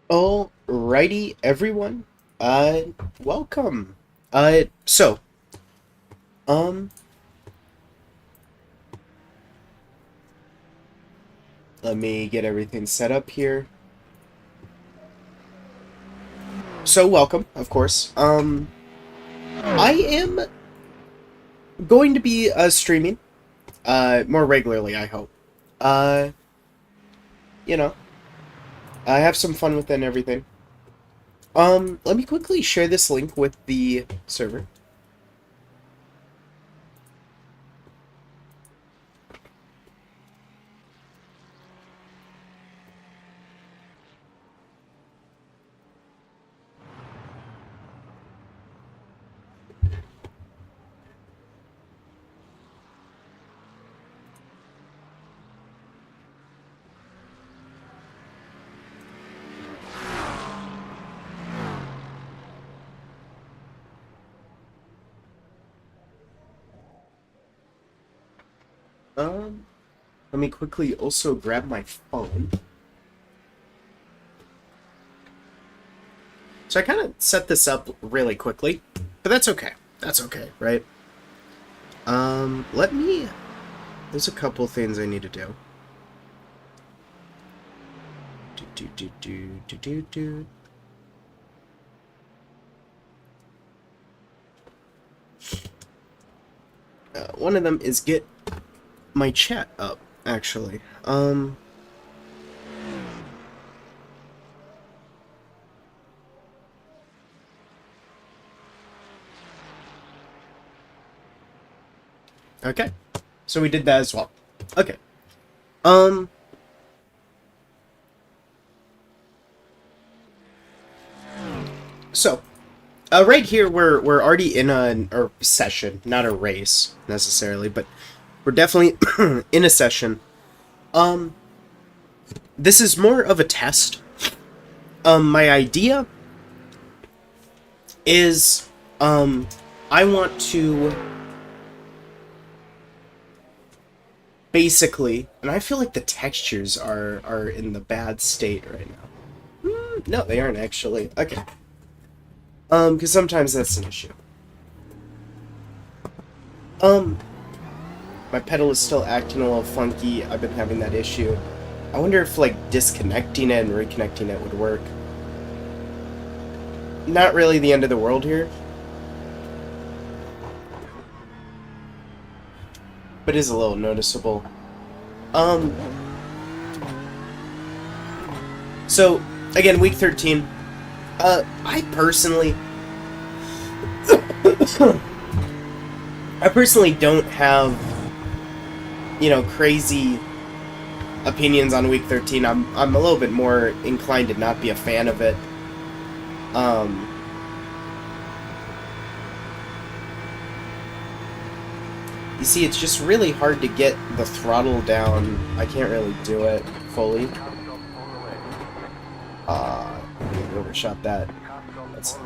Alrighty, everyone. Welcome. So, um, let me get everything set up here. So, welcome, of course. I am going to be, streaming, more regularly, I hope. Uh, you know, I have some fun with it and everything. Let me quickly share this link with the server. Let me quickly also grab my phone. So I kind of set this up really quickly, but that's okay. That's okay, right? Let me... There's a couple things I need to do. One of them is get my chat up, actually. Okay. So we did that as well. Okay. So, right here we're already in a session, not a race necessarily, but we're definitely in a session. This is more of a test. My idea is, I want to basically, and I feel like the textures are in the bad state right now. No, they aren't actually. Okay. Because sometimes that's an issue. My pedal is still acting a little funky. I've been having that issue. I wonder if, like, disconnecting it and reconnecting it would work. Not really the end of the world here. But it is a little noticeable. So, again, week 13. I personally don't have, crazy opinions on week 13. I'm a little bit more inclined to not be a fan of it. You see, it's just really hard to get the throttle down. I can't really do it fully. We overshot that. That's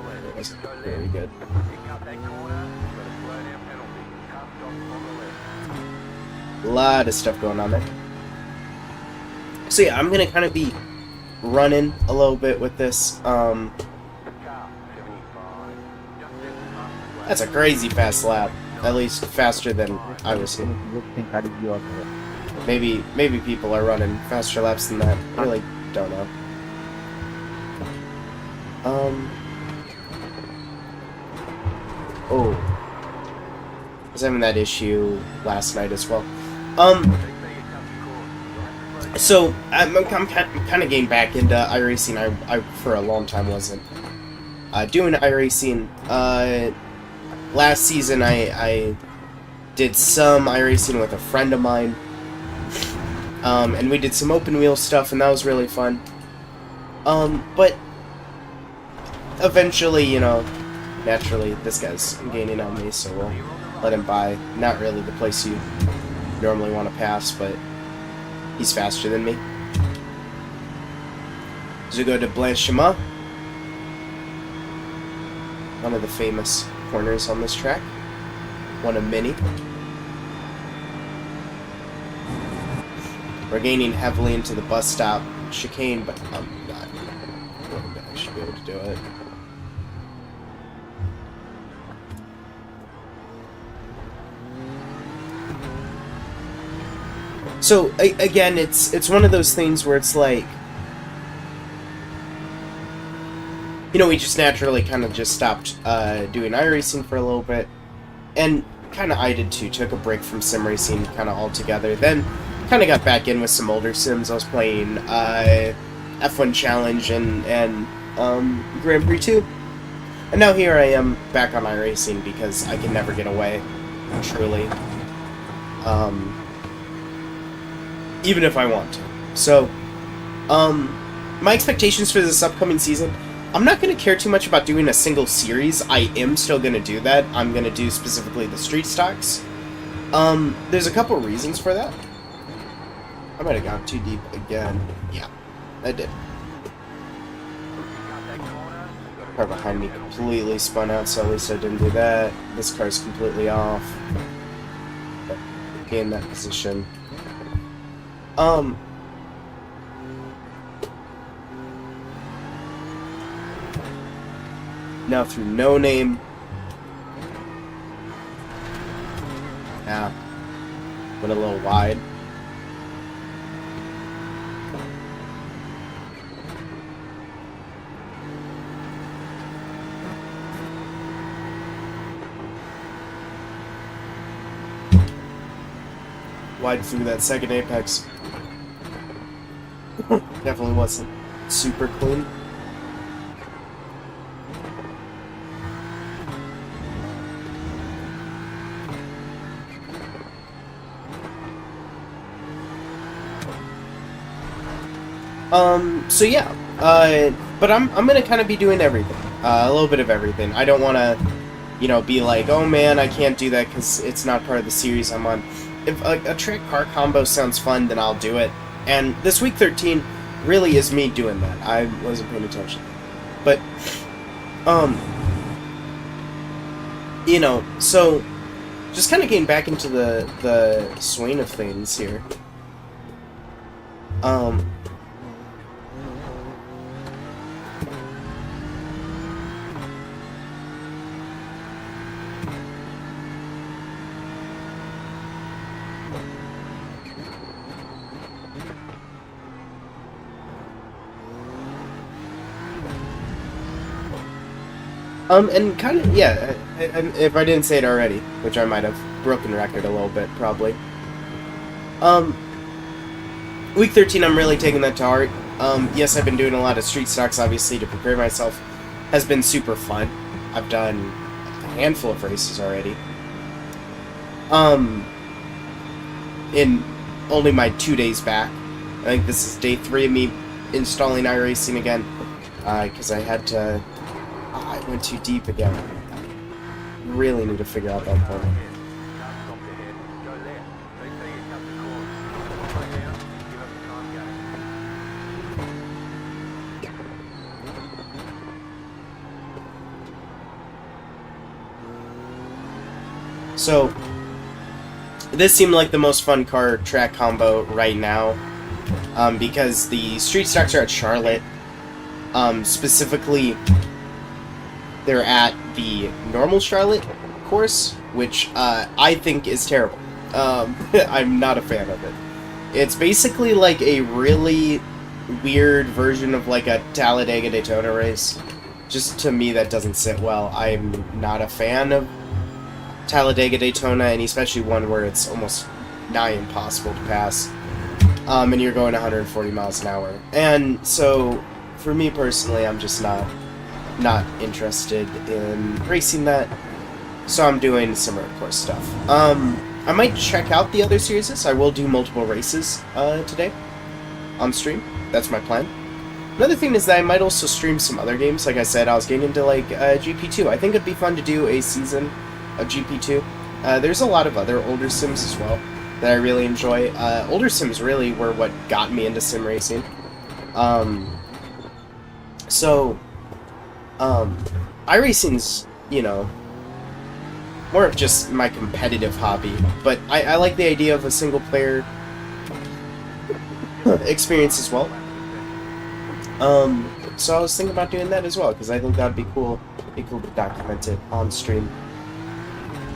very good. A lot of stuff going on there. So yeah, I'm gonna kind of be running a little bit with this. That's a crazy fast lap. At least faster than I was seeing. Maybe people are running faster laps than that. I really don't know. Oh. I was having that issue last night as well. So, I'm kind of getting back into iRacing. I for a long time wasn't doing iRacing. Last season I did some iRacing with a friend of mine. And we did some open wheel stuff, and that was really fun. But eventually, naturally, this guy's gaining on me, so we'll let him by. Not really the place you normally want to pass, but he's faster than me. So we go to Blanchiment, one of the famous corners on this track. One of many. We're gaining heavily into the bus stop chicane, but I'm not should be able to do it. So again, it's one of those things where it's like, you know, we just naturally kind of just stopped doing iRacing for a little bit, and kind of I did too. Took a break from sim racing kind of altogether. Then kind of got back in with some older sims. I was playing F1 Challenge and Grand Prix 2, and now here I am back on iRacing because I can never get away, truly. Even if I want to. So, my expectations for this upcoming season, I'm not going to care too much about doing a single series. I am still going to do that. I'm going to do specifically the street stocks. There's a couple reasons for that. I might have gone too deep again. Yeah, I did. Car behind me completely spun out, so at least I didn't do that. This car's completely off. In that position. Now through No Name. Yeah. Went a little wide. Wide through that second apex. Definitely wasn't super clean. So yeah, but I'm gonna kind of be doing everything, a little bit of everything. I don't want to, you know, be like, oh man, I can't do that because it's not part of the series I'm on. If a track car combo sounds fun, then I'll do it. And this week 13 really is me doing that. I wasn't paying attention, but you know, so just kind of getting back into the swing of things here. And kind of, yeah, if I didn't say it already, which I might have broken record a little bit, probably. Week 13, I'm really taking that to heart. Yes, I've been doing a lot of street stocks, obviously, to prepare myself. Has been super fun. I've done a handful of races already. In only my 2 days back. I think this is day 3 of me installing iRacing again, because I had to... I went too deep again. Really need to figure out that point. So, this seemed like the most fun car track combo right now, because the street stocks are at Charlotte. Specifically, they're at the normal Charlotte course, which I think is terrible. I'm not a fan of it. It's basically like a really weird version of like a Talladega Daytona race. Just to me, that doesn't sit well. I'm not a fan of Talladega Daytona, and especially one where it's almost nigh impossible to pass, and you're going 140 miles an hour. And so, for me personally, I'm just not interested in racing that, so I'm doing similar course stuff. I might check out the other series. I will do multiple races today on stream. That's my plan. Another thing is that I might also stream some other games. Like I said, I was getting into like GP2. I think it'd be fun to do a season of GP2. There's a lot of other older sims as well that I really enjoy. Older sims really were what got me into sim racing. iRacing's, you know, more of just my competitive hobby, but I like the idea of a single player experience as well. So I was thinking about doing that as well, because I think that'd be cool. Be cool to document it on stream.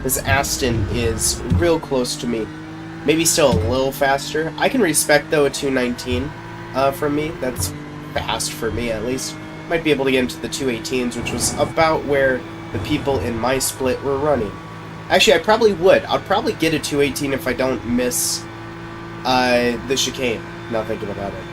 This Aston is real close to me. Maybe still a little faster. I can respect, though, a 219 from me. That's fast for me, at least. Might be able to get into the 218s, which was about where the people in my split were running. Actually, I probably would. I'd probably get a 218 if I don't miss the chicane. Not thinking about it.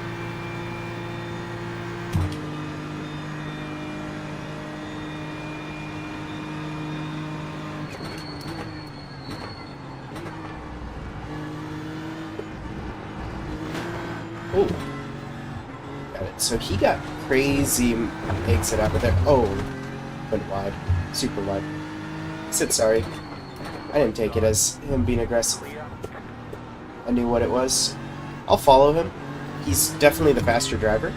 Oh. Got it. So he got crazy exit out of there. Oh. Went wide. Super wide. Said sorry. I didn't take it as him being aggressive. I knew what it was. I'll follow him. He's definitely the faster driver.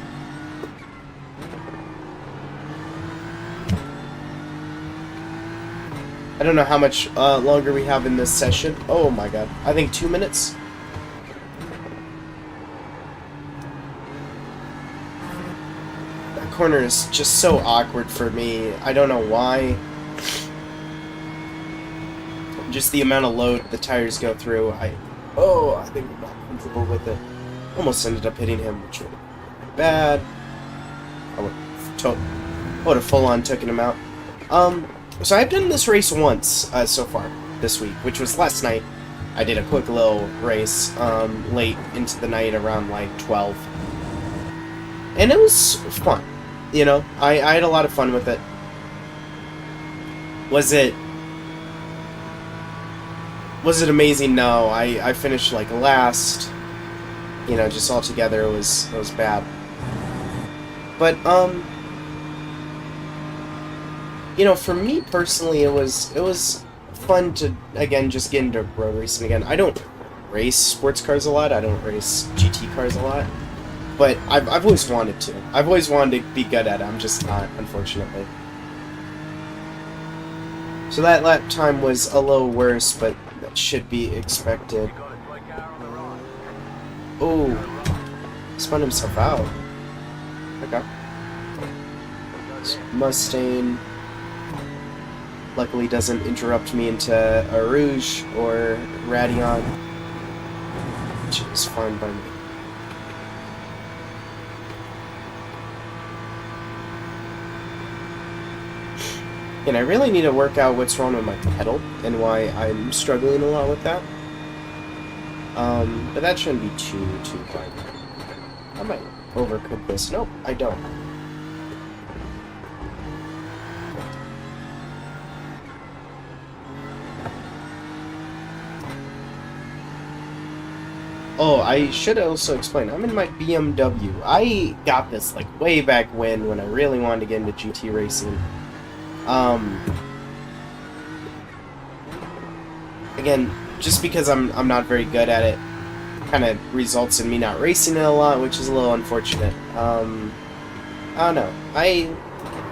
I don't know how much longer we have in this session. Oh my god. I think 2 minutes. That corner is just so awkward for me. I don't know why. Just the amount of load the tires go through. I think I'm not comfortable with it. Almost ended up hitting him, which would have been bad. I would have full on taken him out. So I've done this race once so far this week, which was last night. I did a quick little race late into the night around like 12. And it was fun. You know, I had a lot of fun with it. Was it amazing? No, I finished like last. You know, just altogether it was bad. But you know, for me personally, it was fun to again just get into road racing again. I don't race sports cars a lot. I don't race GT cars a lot. But I've always wanted to. I've always wanted to be good at it. I'm just not, unfortunately. So that lap time was a little worse, but that should be expected. Oh, spun himself out. Okay. Mustang luckily doesn't interrupt me into a Rouge or Radion, which is fine by me. And I really need to work out what's wrong with my pedal and why I'm struggling a lot with that. But that shouldn't be too hard. I might overcook this. Nope, I don't. Oh, I should also explain. I'm in my BMW. I got this like way back when I really wanted to get into GT racing. Again, just because I'm not very good at it, kind of results in me not racing it a lot, which is a little unfortunate. I don't know.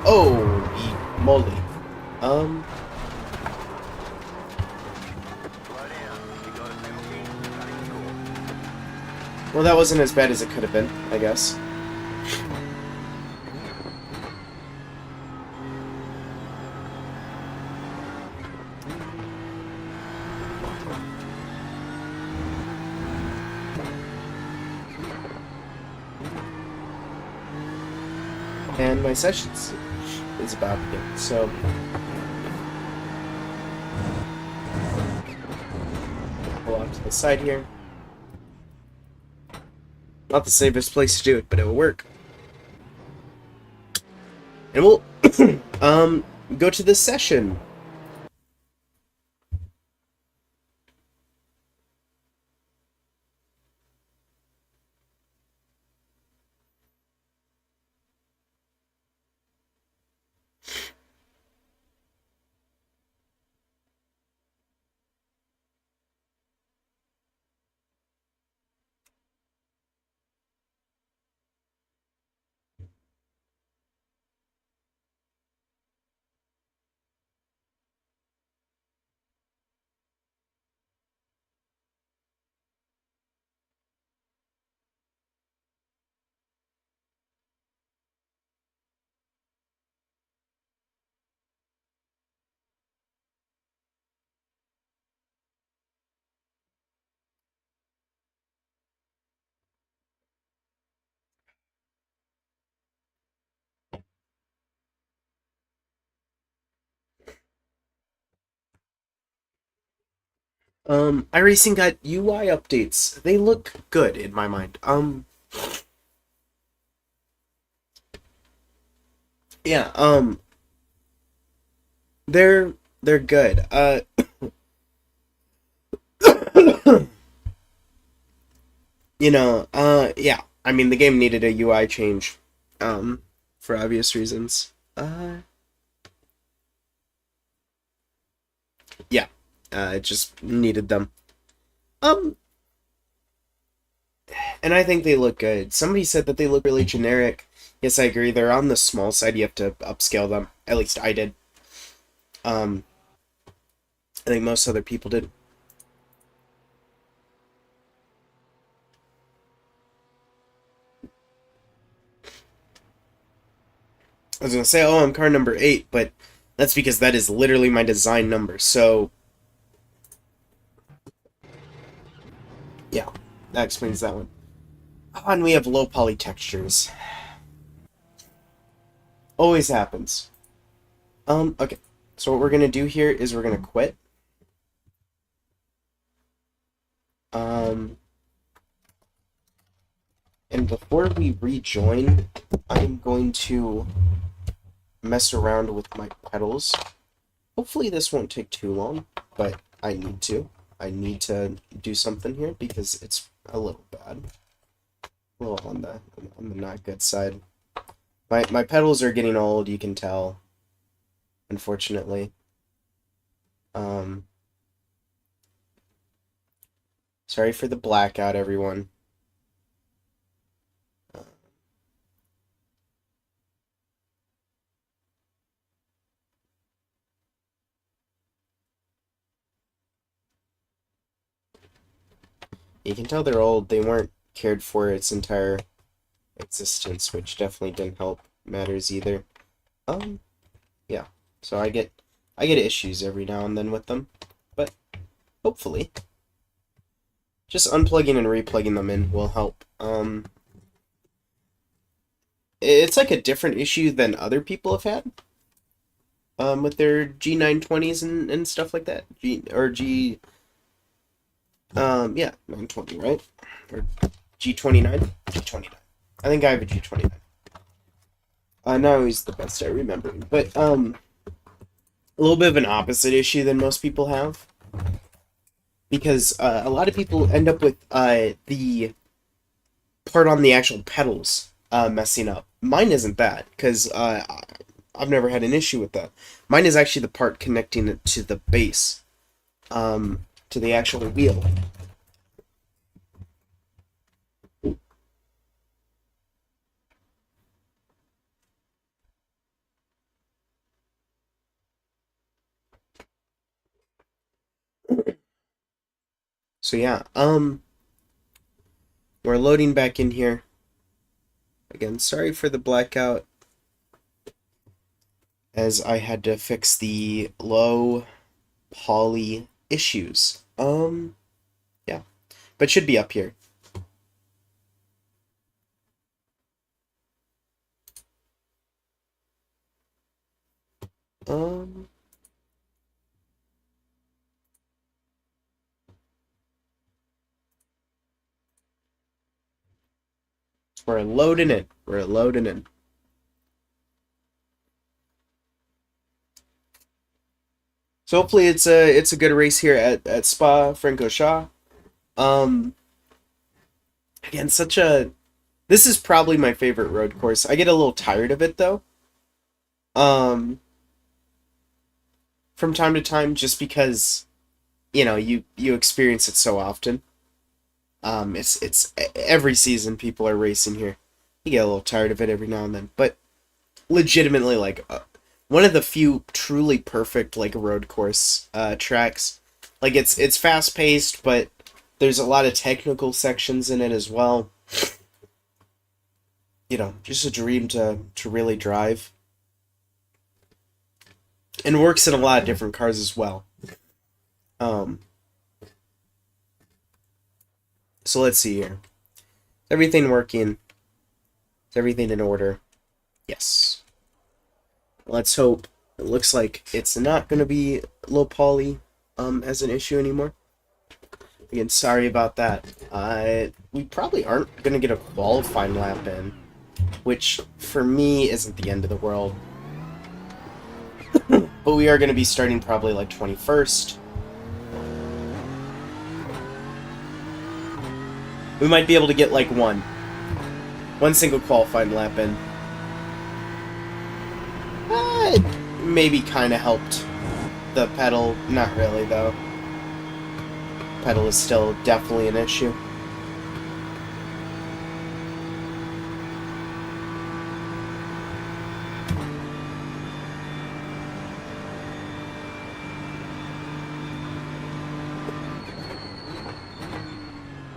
Holy moly. Well, that wasn't as bad as it could have been, I guess. And my session is about to begin, so pull off to the side here. Not the safest place to do it, but it will work. And we'll go to this session. iRacing got UI updates. They look good in my mind. Yeah, they're good. Yeah. I mean, the game needed a UI change, for obvious reasons. Yeah, it just needed them. Um, and I think they look good. Somebody said that they look really generic. Yes, I agree. They're on the small side. You have to upscale them. At least I did. Um, I think most other people did. I was gonna say, oh, I'm car number 8, but that's because that is literally my design number. So, yeah, that explains that one. Oh, and we have low poly textures. Always happens. Okay. So what we're gonna do here is we're gonna quit. And before we rejoin, I'm going to mess around with my pedals. Hopefully this won't take too long, but I need to. I need to do something here because it's a little bad. A little on the not good side. My pedals are getting old, you can tell. Unfortunately. Sorry for the blackout, everyone. You can tell they're old. They weren't cared for its entire existence, which definitely didn't help matters either. Yeah. So I get issues every now and then with them, but hopefully just unplugging and replugging them in will help. It's like a different issue than other people have had. With their G920s and stuff like that. Yeah, 920, right? Or G29? G29. I think I have a G29. Now he's the best I remember. But, a little bit of an opposite issue than most people have. Because, a lot of people end up with, the part on the actual pedals, messing up. Mine isn't that, because, I've never had an issue with that. Mine is actually the part connecting it to the base, to the actual wheel. So yeah, we're loading back in here. Again, sorry for the blackout, as I had to fix the low poly issues. Yeah, but should be up here. Um, we're loading in. We're loading in. So hopefully it's a good race here at Spa Francorchamps. Um, Again, this is probably my favorite road course. I get a little tired of it though. Um, from time to time, just because you experience it so often. It's every season people are racing here. You get a little tired of it every now and then, but legitimately, like, one of the few truly perfect like road course tracks. Like it's fast paced, but there's a lot of technical sections in it as well. Just a dream to really drive, and works in a lot of different cars as well. Um, so let's see here. Is everything working? Is everything in order? Yes. Let's hope. It looks like it's not going to be low poly as an issue anymore. Again, sorry about that. We probably aren't going to get a qualifying lap in, which for me isn't the end of the world. But we are going to be starting probably like 21st. We might be able to get like one single qualifying lap in. It maybe kind of helped the pedal. Not really, though. Pedal is still definitely an issue.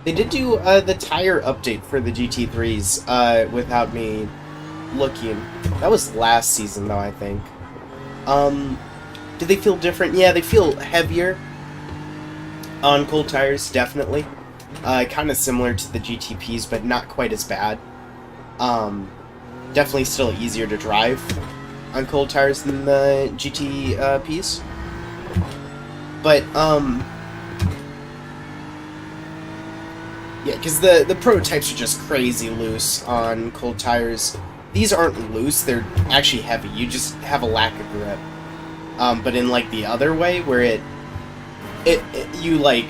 They did do the tire update for the GT3s without me looking. That was last season, though, I think. Do they feel different? Yeah, they feel heavier on cold tires, definitely. Kind of similar to the GTPs, but not quite as bad. Definitely still easier to drive on cold tires than the GTPs. But, yeah, because the prototypes are just crazy loose on cold tires. These aren't loose, they're actually heavy. You just have a lack of grip. But in, like, the other way, where you, like,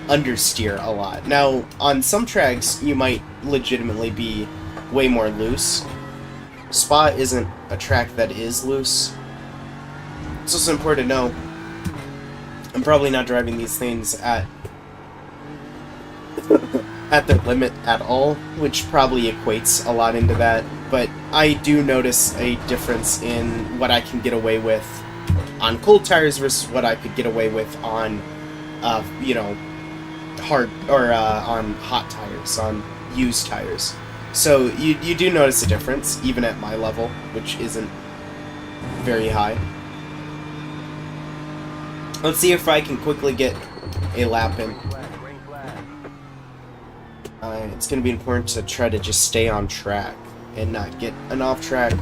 understeer a lot. Now, on some tracks, you might legitimately be way more loose. Spa isn't a track that is loose. It's also important to know, I'm probably not driving these things at their limit at all, which probably equates a lot into that, but I do notice a difference in what I can get away with on cold tires versus what I could get away with on, you know, hard, or on hot tires, on used tires. So you do notice a difference, even at my level, which isn't very high. Let's see if I can quickly get a lap in. It's going to be important to try to just stay on track and not get an off track.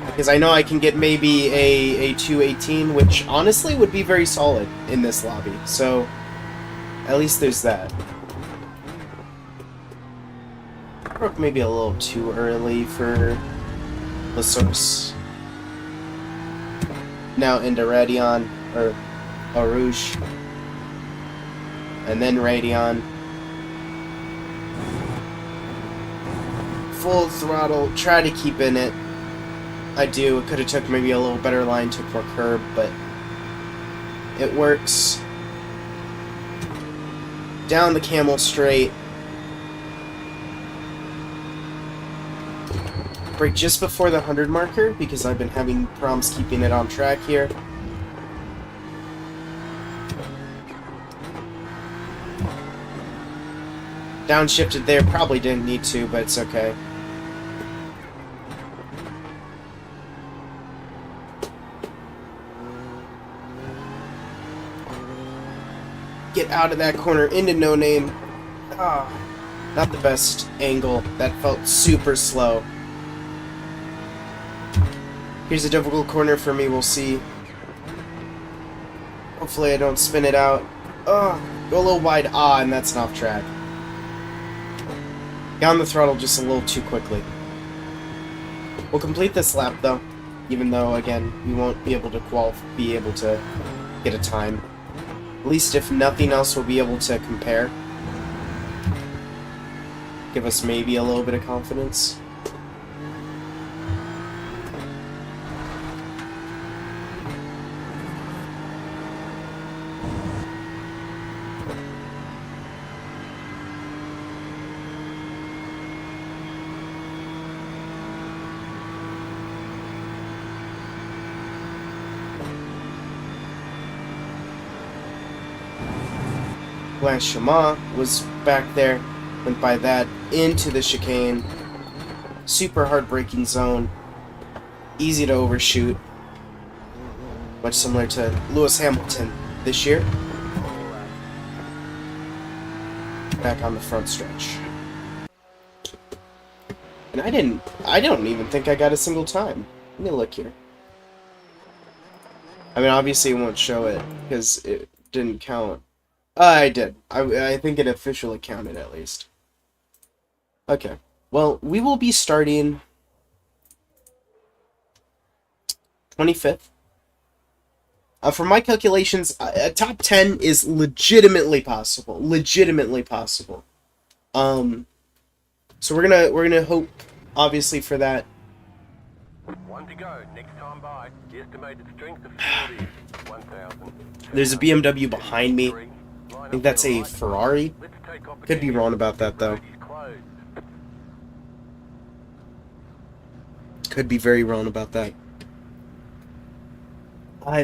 Because I know I can get maybe a 218, which honestly would be very solid in this lobby. So, at least there's that. Broke maybe a little too early for the source. Now into Radeon, or Rouge. And then Radeon. Full throttle, try to keep in it. I do. It could have took maybe a little better line, took more curb, but it works. Down the camel straight. Brake just before the 100 marker because I've been having problems keeping it on track here. Downshifted there, probably didn't need to, but it's okay. Get out of that corner into No Name. Ah, not the best angle. That felt super slow. Here's a difficult corner for me, we'll see. Hopefully I don't spin it out. Oh, go a little wide. Ah, and that's an off track. Got on the throttle just a little too quickly. We'll complete this lap though, even though again we won't be able to get a time. At least if nothing else, we'll be able to compare. Give us maybe a little bit of confidence. Shama was back there, went by that, into the chicane. Super hard braking zone. Easy to overshoot. Much similar to Lewis Hamilton this year. Back on the front stretch. And I don't even think I got a single time. Let me look here. I mean, obviously it won't show it, because it didn't count I did. I think it officially counted at least. Okay. Well, we will be starting 25th. From my calculations, a top 10 is legitimately possible. Legitimately possible. So we're gonna hope, obviously, for that. One to go. Next time by. The estimated strength of fuel is 1,000. There's a BMW behind me. I think that's a Ferrari. Could be wrong about that, though. Could be very wrong about that.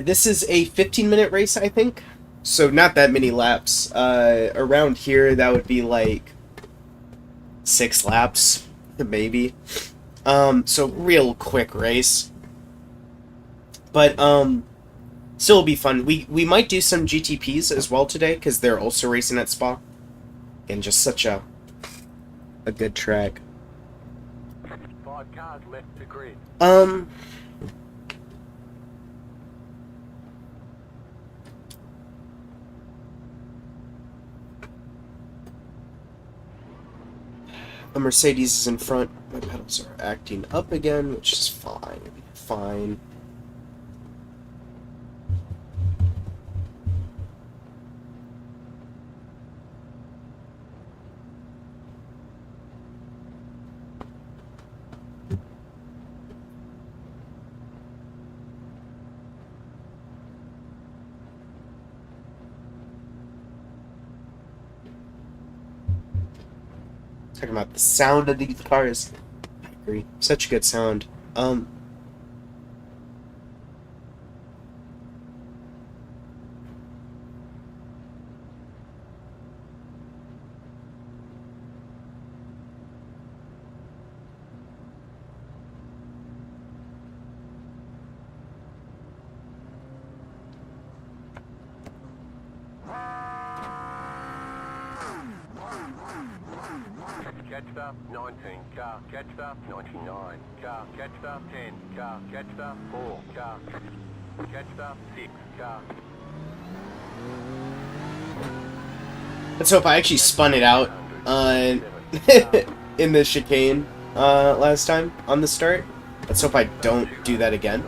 This is a 15-minute race, I think. So not that many laps. Around here, that would be like 6 laps, maybe. So real quick race. But, still will be fun. We might do some GTPs as well today, because they're also racing at Spa. And just such a good track. 5 cars left to grid. A Mercedes is in front. My pedals are acting up again, which is fine. Fine. Talking about the sound of these cars. I agree. Such a good sound. Catcher, 19 car, catcher, 99 car, catcher, 10 car, catcher, 4 car, catcher, 6 car. Let's hope I actually spun it out in the chicane last time on the start. Let's hope I don't do that again.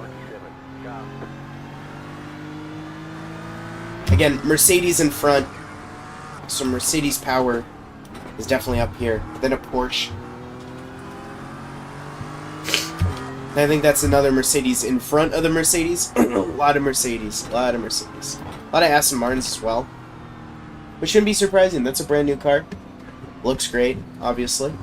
Again, Mercedes in front. So Mercedes power is definitely up here. Then a Porsche. I think that's another Mercedes in front of the Mercedes. A lot of Mercedes. A lot of Mercedes. A lot of Aston Martins as well. Which shouldn't be surprising. That's a brand new car. Looks great, obviously.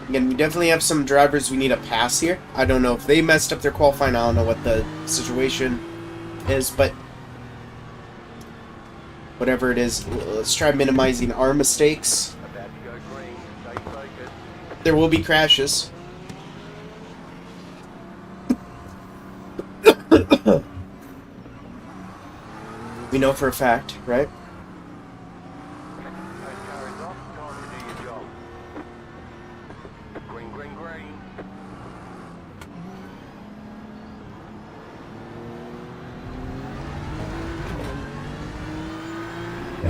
Again, we definitely have some drivers we need to pass here. I don't know if they messed up their qualifying. I don't know what the situation is, but whatever it is, let's try minimizing our mistakes. There will be crashes. We know for a fact, right?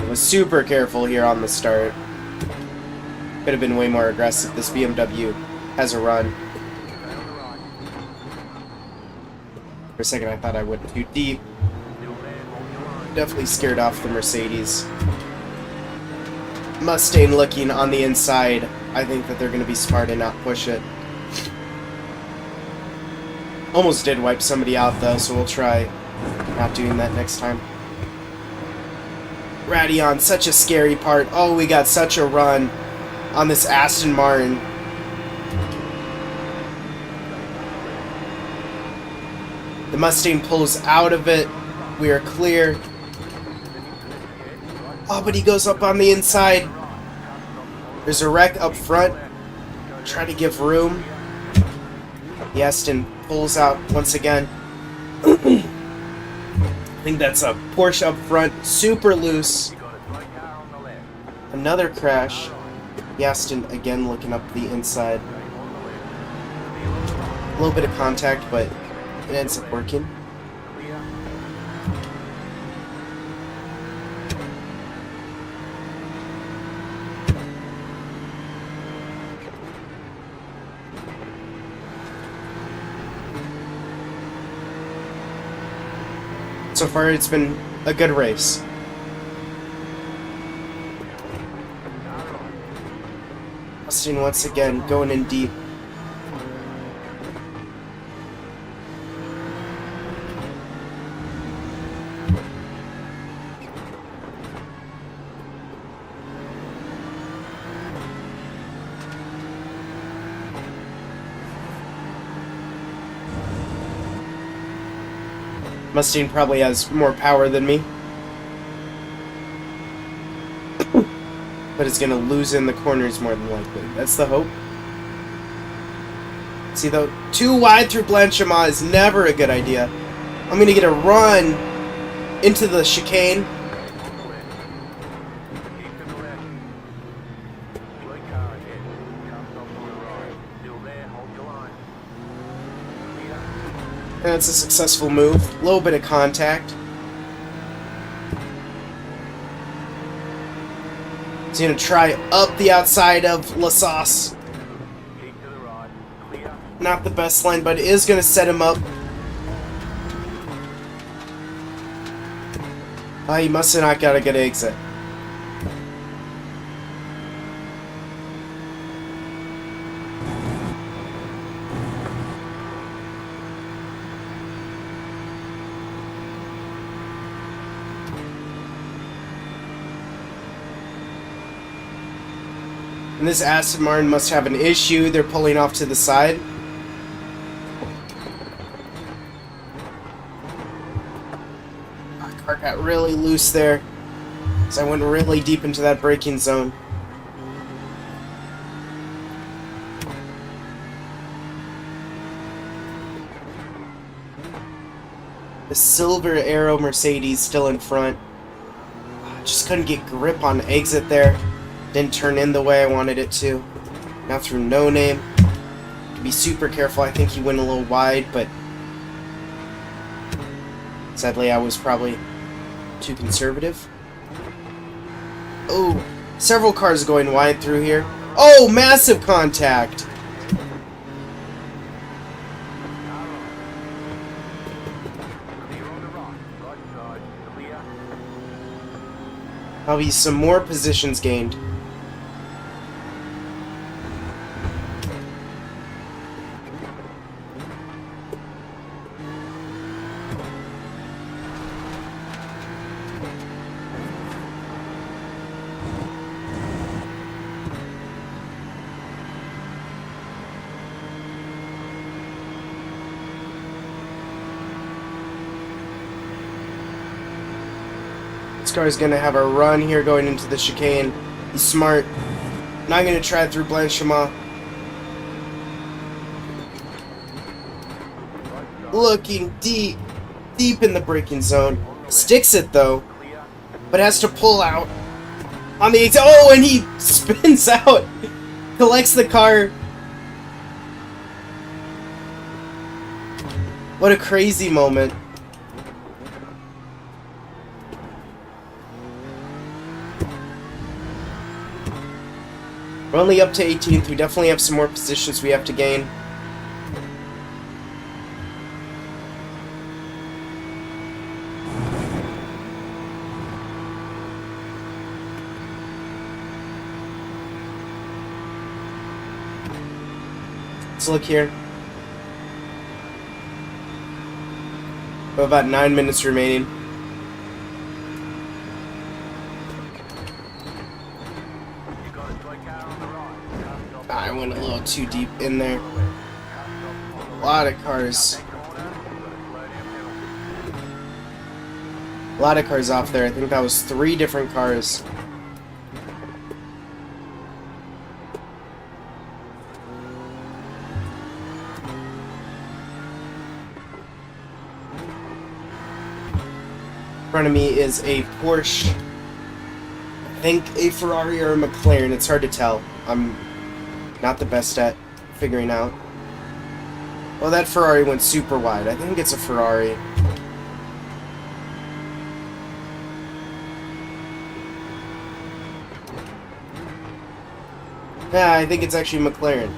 Was super careful here on the start. Could have been way more aggressive. This BMW has a run. For a second I thought I went too deep. Definitely scared off the Mercedes. Mustang looking on the inside. I think that they're going to be smart and not push it. Almost did wipe somebody out though, so we'll try not doing that next time. Radeon, such a scary part. Oh, we got such a run on this Aston Martin. The Mustang pulls out of it. We are clear. Oh, but he goes up on the inside. There's a wreck up front. Try to give room. The Aston pulls out once again. think that's a Porsche up front, super loose. You got a slow car on the left. Another crash. Yaston again looking up the inside. A little bit of contact, but it ends up working. Clear. So far, it's been a good race. Austin once again going in deep. Mustang probably has more power than me. But it's gonna lose in the corners more than likely. That's the hope. See though, too wide through Blanchiment is never a good idea. I'm gonna get a run into the chicane. On the left. Keep to the left. Slow car ahead. Comes off on the right. Still there, hold your line. Clear. And that's a successful move. A little bit of contact. He's gonna try up the outside of Lasauce. Keep to the right. Clear. Not the best line, but it is gonna set him up. Ah, he must have not got a good exit. And this Aston Martin must have an issue. They're pulling off to the side. Car got really loose there, so I went really deep into that braking zone. The silver Aero Mercedes still in front. Just couldn't get grip on exit there. Didn't turn in the way I wanted it to. Now through No Name. To be super careful. I think he went a little wide, but sadly I was probably too conservative. Oh, several cars going wide through here. Oh, massive contact! Clear on the right. Right side. Clear. There'll be some more positions gained. This car's gonna have a run here going into the chicane. He's smart. Not gonna try through Blanchiment. Looking deep, deep in the braking zone. Sticks it though, Clear. but has to pull out on the exit. Oh, and he spins out. Collects the car. What a crazy moment. We're only up to 18th. We definitely have some more positions we have to gain. Let's look here. We have about 9 minutes remaining. You got a slow car on the right. Comes off I went a little too deep in there. on the left. Comes off on the A right. lot of cars. Corner. You got a slow down penalty. A lot of cars off there. I think that was 3 different cars. front of me is a Porsche, I think a Ferrari or a McLaren. It's hard to tell. I'm not the best at figuring out. Well, that Ferrari went super wide. I think it's a Ferrari. Yeah, I think it's actually McLaren.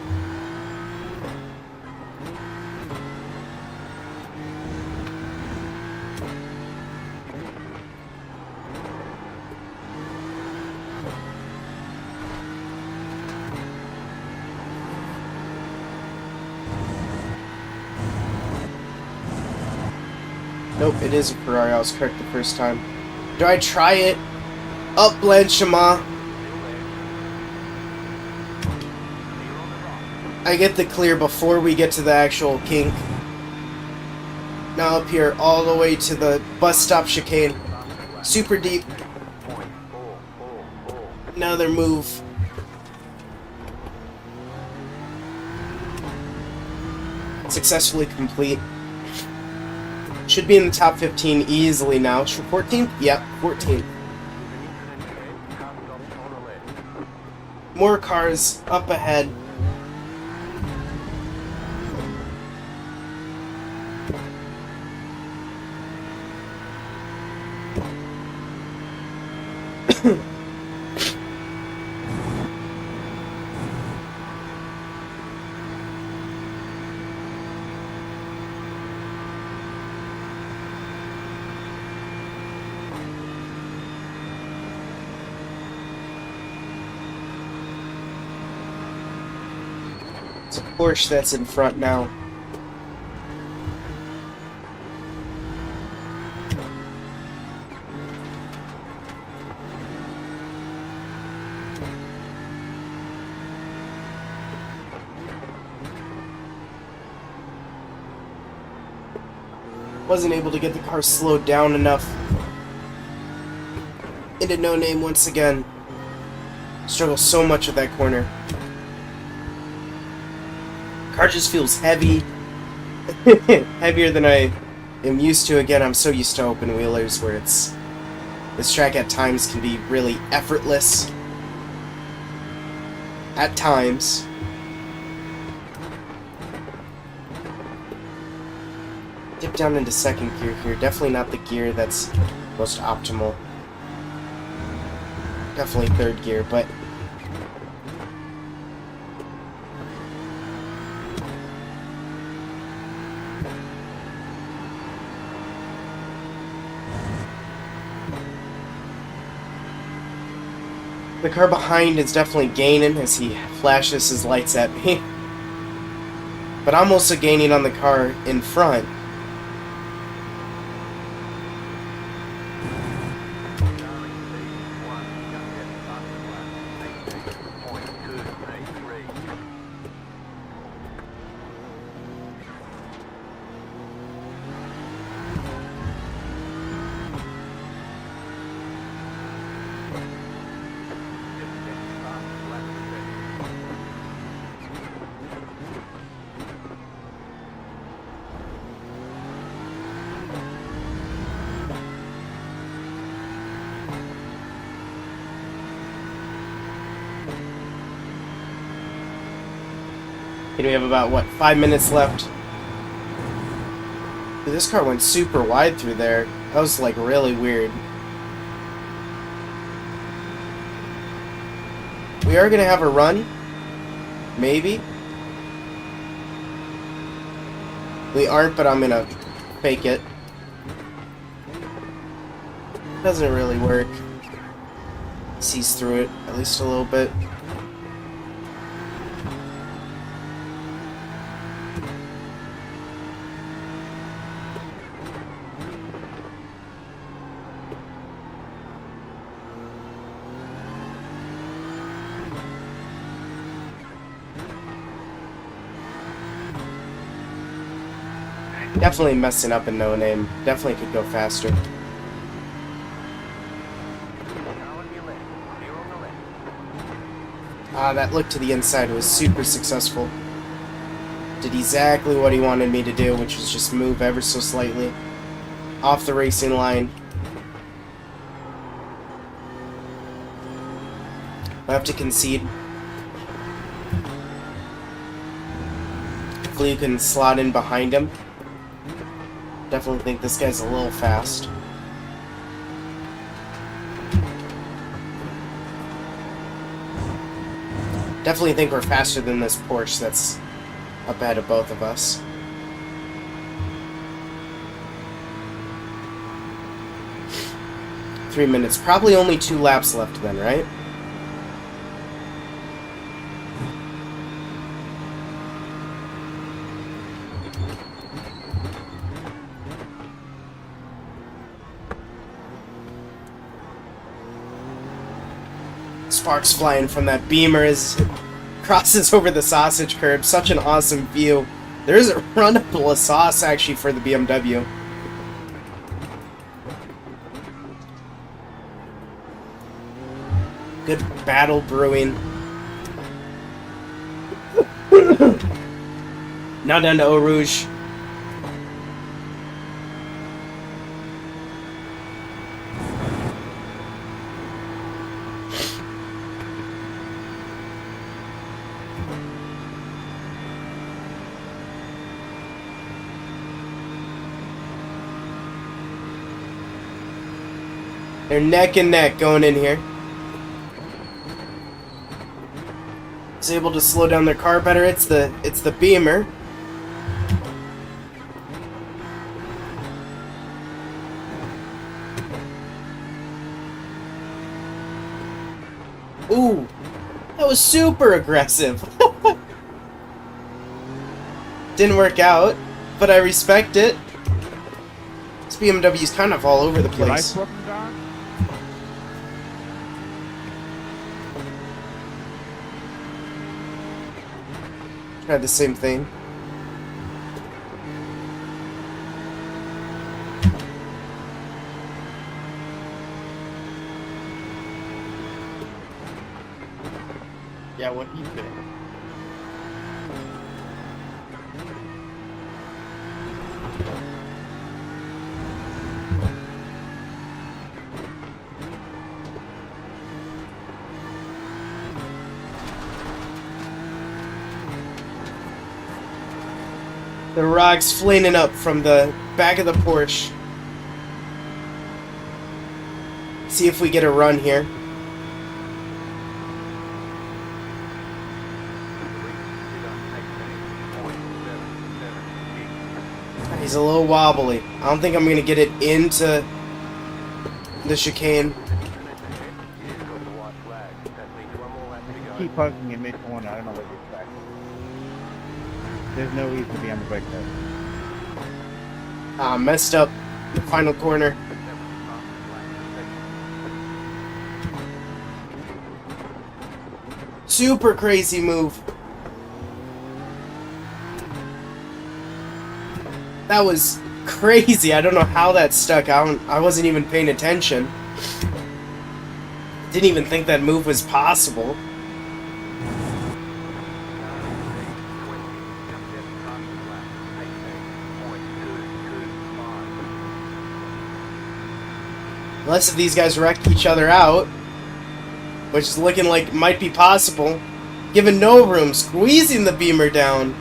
Nope, it is a Ferrari. I was correct the first time. Do I try it? Up, Blanchiment. I get the clear before we get to the actual kink. Now up here, all the way to the bus stop chicane. Super deep. Another move. Successfully complete. Should be in the top 15 easily now. 14th? Yep, 14th. More cars up ahead. It's a Porsche that's in front now. Wasn't able to get the car slowed down enough. Into no name once again. Struggle so much with that corner. Car just feels heavy. Heavier than I am used to. Again, I'm so used to open wheelers where it's... This track at times can be really effortless. At times. Dip down into second gear here. Definitely not the gear that's most optimal. Definitely third gear, but... The car behind is definitely gaining as he flashes his lights at me. But I'm also gaining on the car in front. And we have about, what, 5 minutes left. Dude, this car went super wide through there. That was, like, really weird. We are going to have a run. Maybe. We aren't, but I'm going to fake it. Doesn't really work. Sees through it, at least a little bit. Definitely messing up in no name. Definitely could go faster. That look to the inside was super successful. Did exactly what he wanted me to do, which was just move ever so slightly off the racing line. I have to concede. Hopefully you can slot in behind him. Definitely think this guy's a little fast. Definitely think we're faster than this Porsche that's up ahead of both of us. Three minutes. Probably only 2 laps left then, right? Sparks flying from that Beamer as it crosses over the sausage curb. Such an awesome view. There's a run up La Sauce actually for the BMW. Good battle brewing. Now down to Eau Rouge. They're neck and neck going in here. Is able to slow down their car better. It's the Beamer. Ooh, that was super aggressive. Didn't work out, but I respect it. This BMW's kind of all over the place. Tried the same thing. Yeah, what he did. The rocks flinging up from the back of the Porsche. See if we get a run here. He's a little wobbly. I don't think I'm going to get it into the chicane. Keep punking in mid-corner. I don't know what you expect. There's no reason to be on the brake there. Messed up the final corner. Super crazy move. That was crazy. I don't know how that stuck out. I wasn't even paying attention. Didn't even think that move was possible. Unless if these guys wreck each other out, which is looking like it might be possible. Giving no room, squeezing the Beamer down.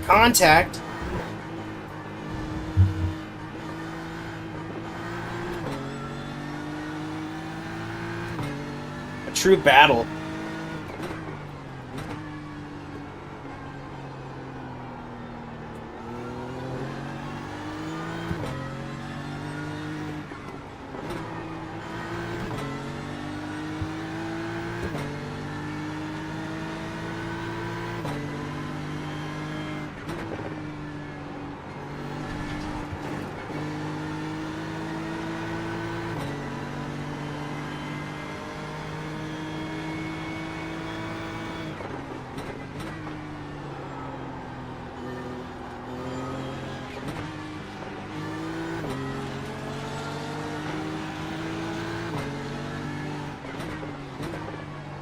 Contact. A true battle.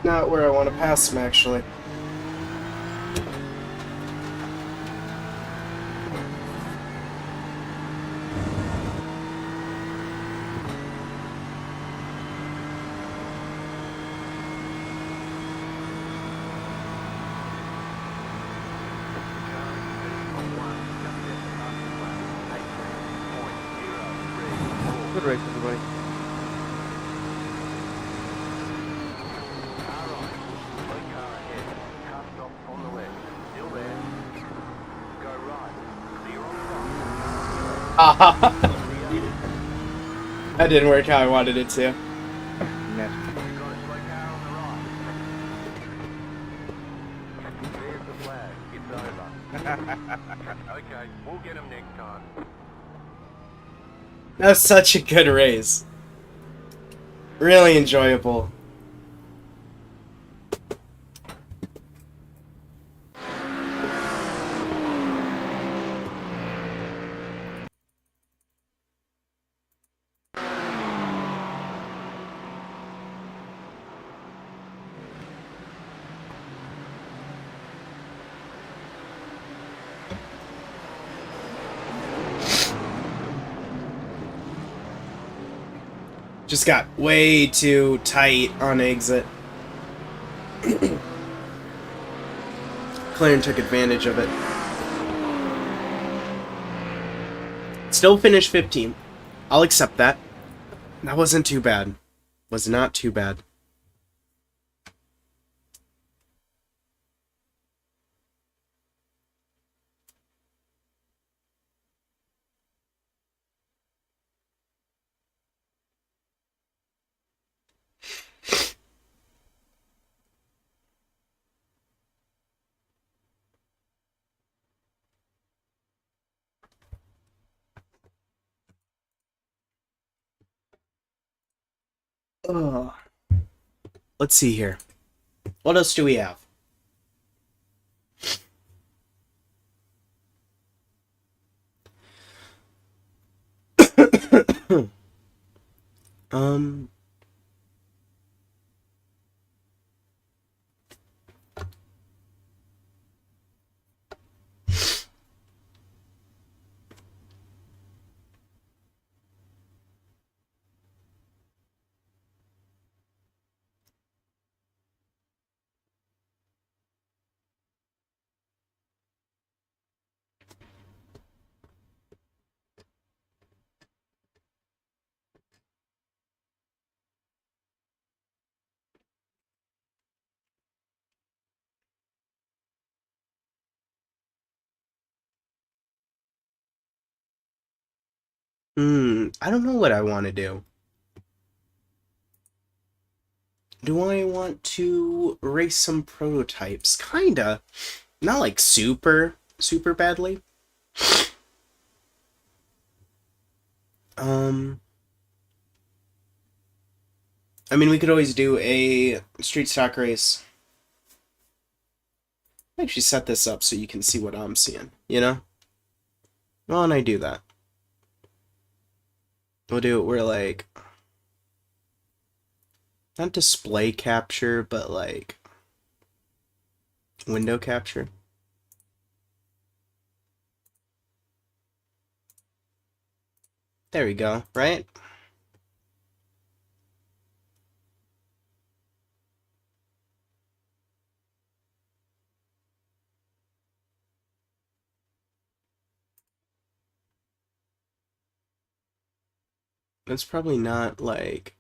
Not where I want to pass him, actually. That didn't work how I wanted it to. Yes. We've got a slow car on the right. There's the flag. It's over. Okay, we'll get him next time. That's such a good race. Really enjoyable. Just got way too tight on exit. Claren took advantage of it. Still finished 15th. I'll accept that. That wasn't too bad. Was not too bad. Ugh. Let's see here. What else do we have? um... I don't know what I want to do. Do I want to race some prototypes? Kinda. Not like super badly. I mean, we could always do a street stock race. Actually set this up so you can see what I'm seeing, you know? Why don't I do that? We'll do it where, like, not display capture, but, like, window capture. There we go, right? That's probably not, like...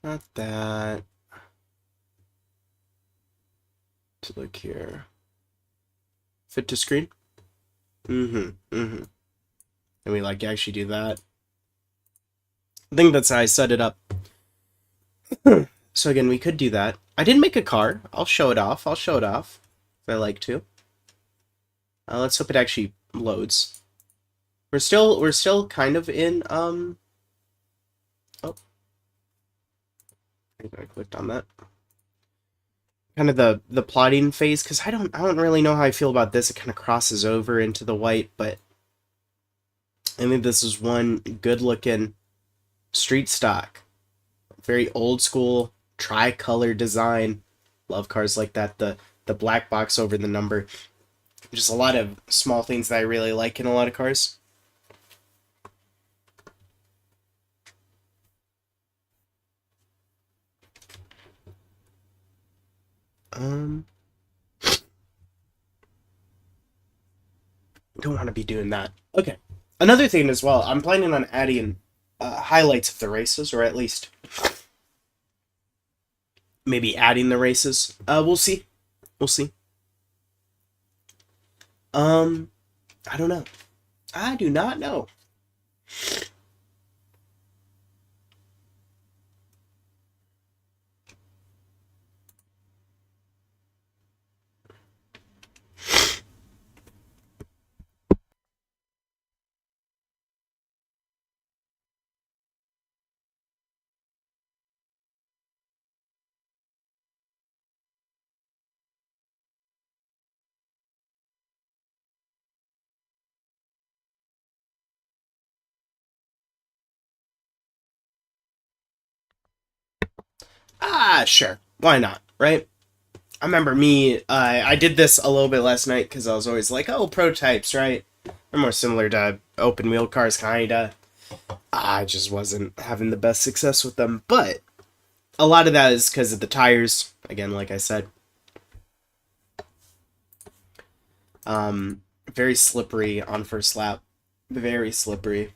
Not that. To look here. Fit to screen? And we, like, actually do that. I think that's how I set it up. So again, we could do that. I did make a car. I'll show it off. If I like to. Let's hope it actually loads. We're still kind of in oh, I clicked on that. Kind of the plotting phase, because I don't really know how I feel about this. It kind of crosses over into the white, but I think this is one good looking street stock. Very old school tri-color design. Love cars like that. The black box over the number. Just a lot of small things that I really like in a lot of cars. Don't want to be doing that. Okay. Another thing as well, I'm planning on adding highlights of the races, or at least maybe adding the races. We'll see. We'll see. I don't know. I do not know. Ah, sure. Why not, right? I remember me, I did this a little bit last night because I was always like, oh, prototypes, right? They're more similar to open wheel cars, kinda. I just wasn't having the best success with them, but a lot of that is because of the tires. Again, like I said, very slippery on first lap, very slippery.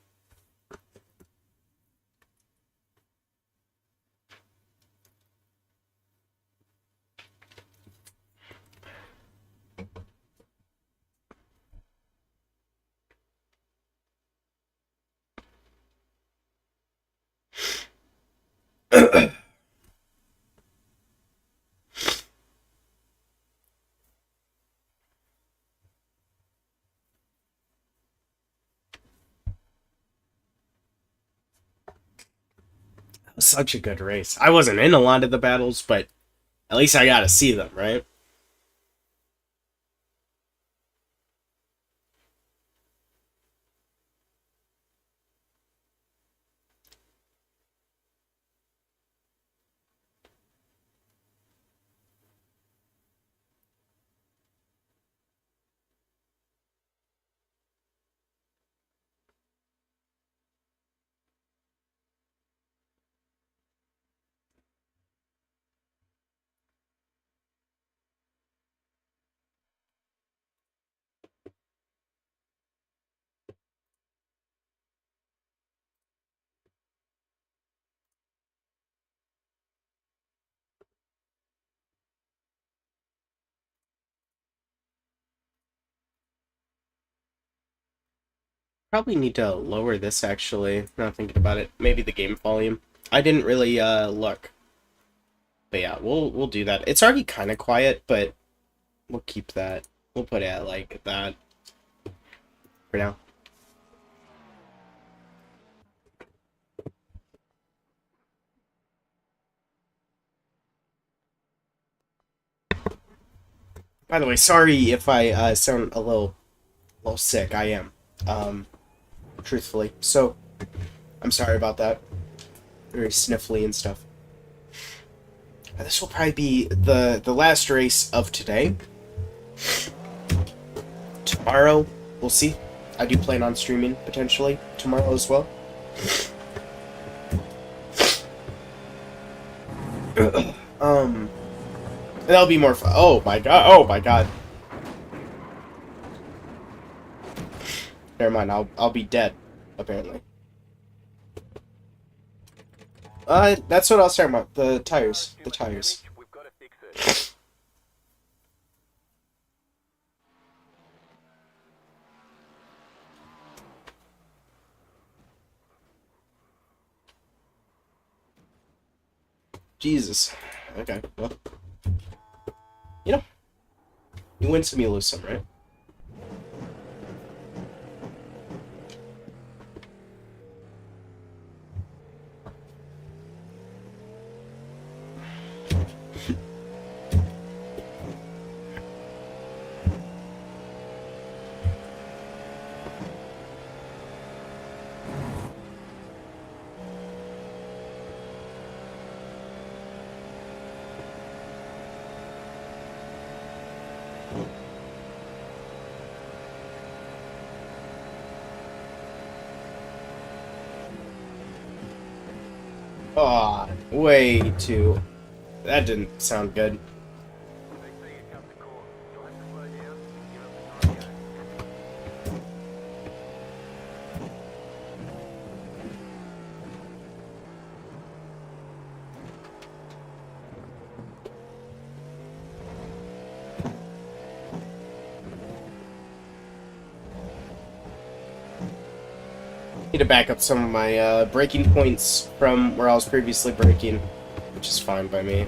Such a good race. I wasn't in a lot of the battles, but at least I got to see them, right? Probably need to lower this actually. Now thinking about it, maybe the game volume. I didn't really look, but yeah, we'll do that. It's already kind of quiet, but we'll keep that. We'll put it at like that for now. By the way, sorry if I sound a little sick. I am, truthfully. So I'm sorry about that. Very sniffly and stuff. This will probably be the last race of today. Tomorrow, we'll see. I do plan on streaming potentially tomorrow as well. That'll be more fun. Oh my god! Oh my god! Never mind. I'll be dead. Apparently. That's what I was talking about. The tires. The tires. We've got to fix it. Jesus. Okay. Well, you know, you win some, you lose some, right? Aw, way too. That didn't sound good. They say you come to court. You'll have to slow down and give up the time game. to back up some of my braking points from where I was previously braking, which is fine by me.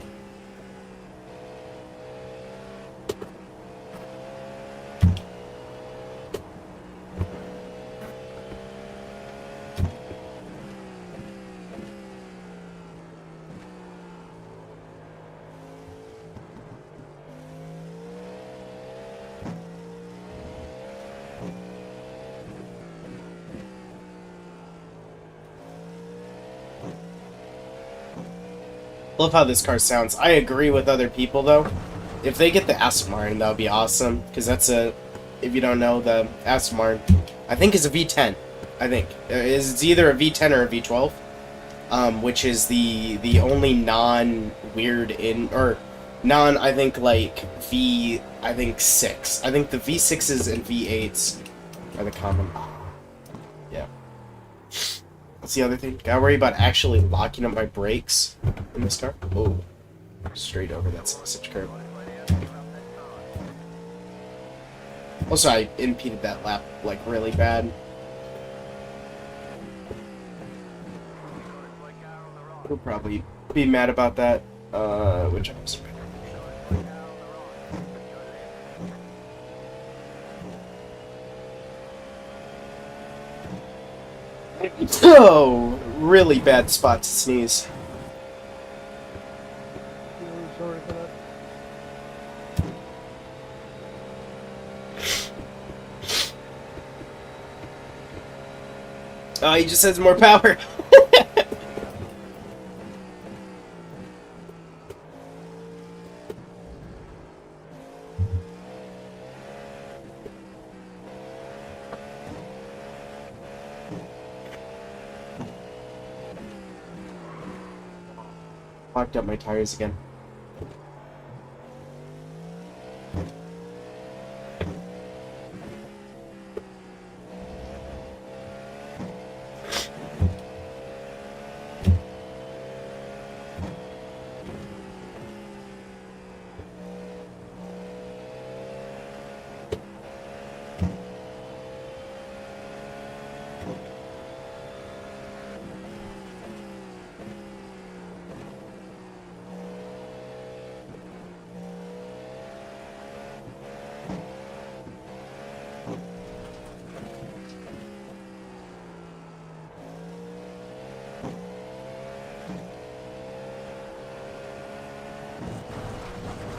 Love how this car sounds. I agree with other people though. If they get the Aston Martin, that would be awesome. Because that's a, if you don't know, the Aston Martin, I think is a V10. I think it's either a V10 or a V12, which is the only non-weird or non, I think, like I think 6. I think the V6s and V8s are the common. Yeah. That's the other thing. Gotta worry about actually locking up my brakes in this car. Oh, straight over that sausage curb. Also, I impeded that lap, like, really bad. He'll probably be mad about that, which I was. Oh, really bad spot to sneeze. Sorry for that. Oh, he just has more power. Locked up my tires again.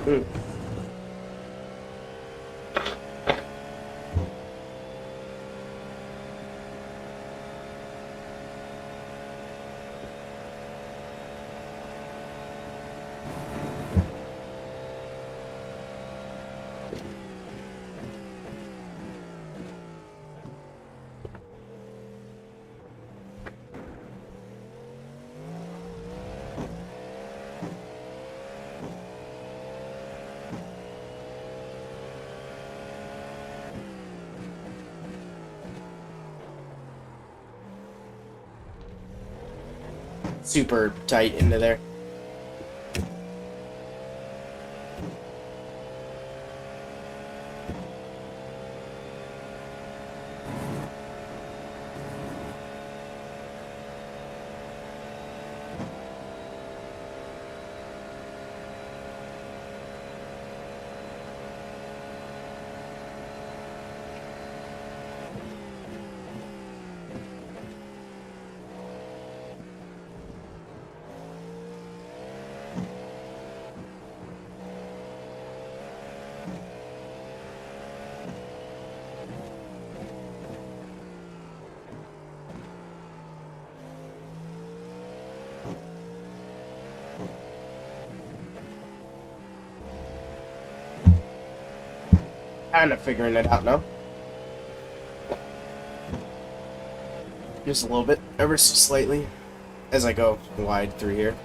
Mm. Super tight into there. Kind of figuring it out now. Just a little bit, ever so slightly, as I go wide through here.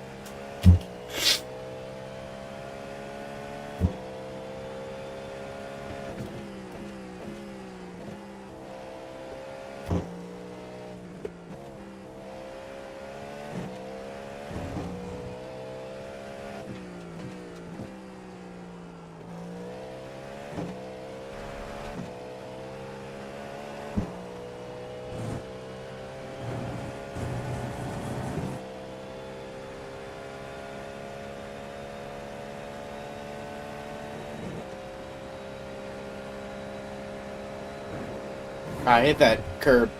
I hit that curb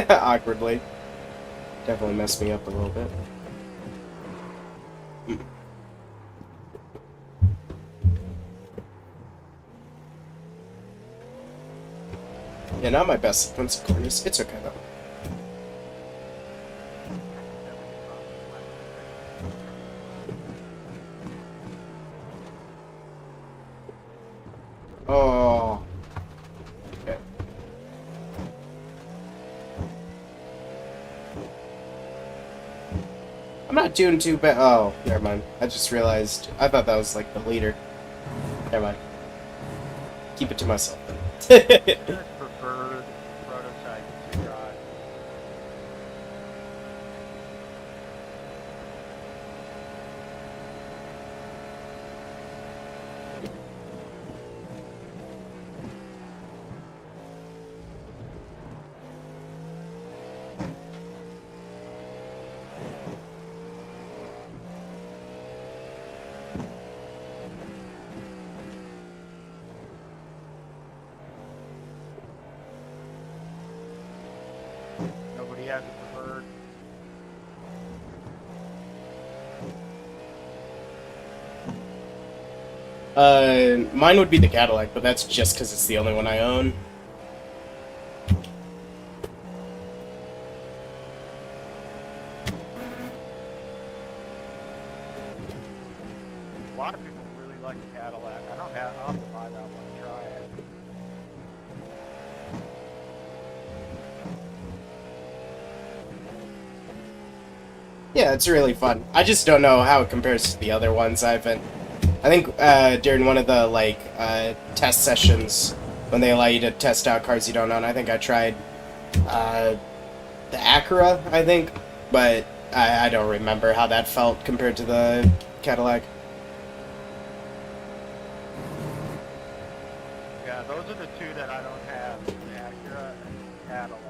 awkwardly. Definitely messed me up a little bit. Yeah, not my best sequence of corners. It's okay though. Oh. Okay. I'm not doing too bad. Oh, never mind. I just realized. I thought that was like the leader. Never mind. Keep it to myself. Preferred prototype to drive. Nobody has a preferred. Mine would be the Cadillac, but that's just because it's the only one I own. A lot of people really like the Cadillac. I'll have to buy that one and try it. Yeah, it's really fun. I just don't know how it compares to the other ones I've been. I think during one of the like test sessions when they allow you to test out cars you don't own, I think I tried the Acura, I think, but I don't remember how that felt compared to the Cadillac. Yeah, those are the two that I don't have, the Acura and Cadillac.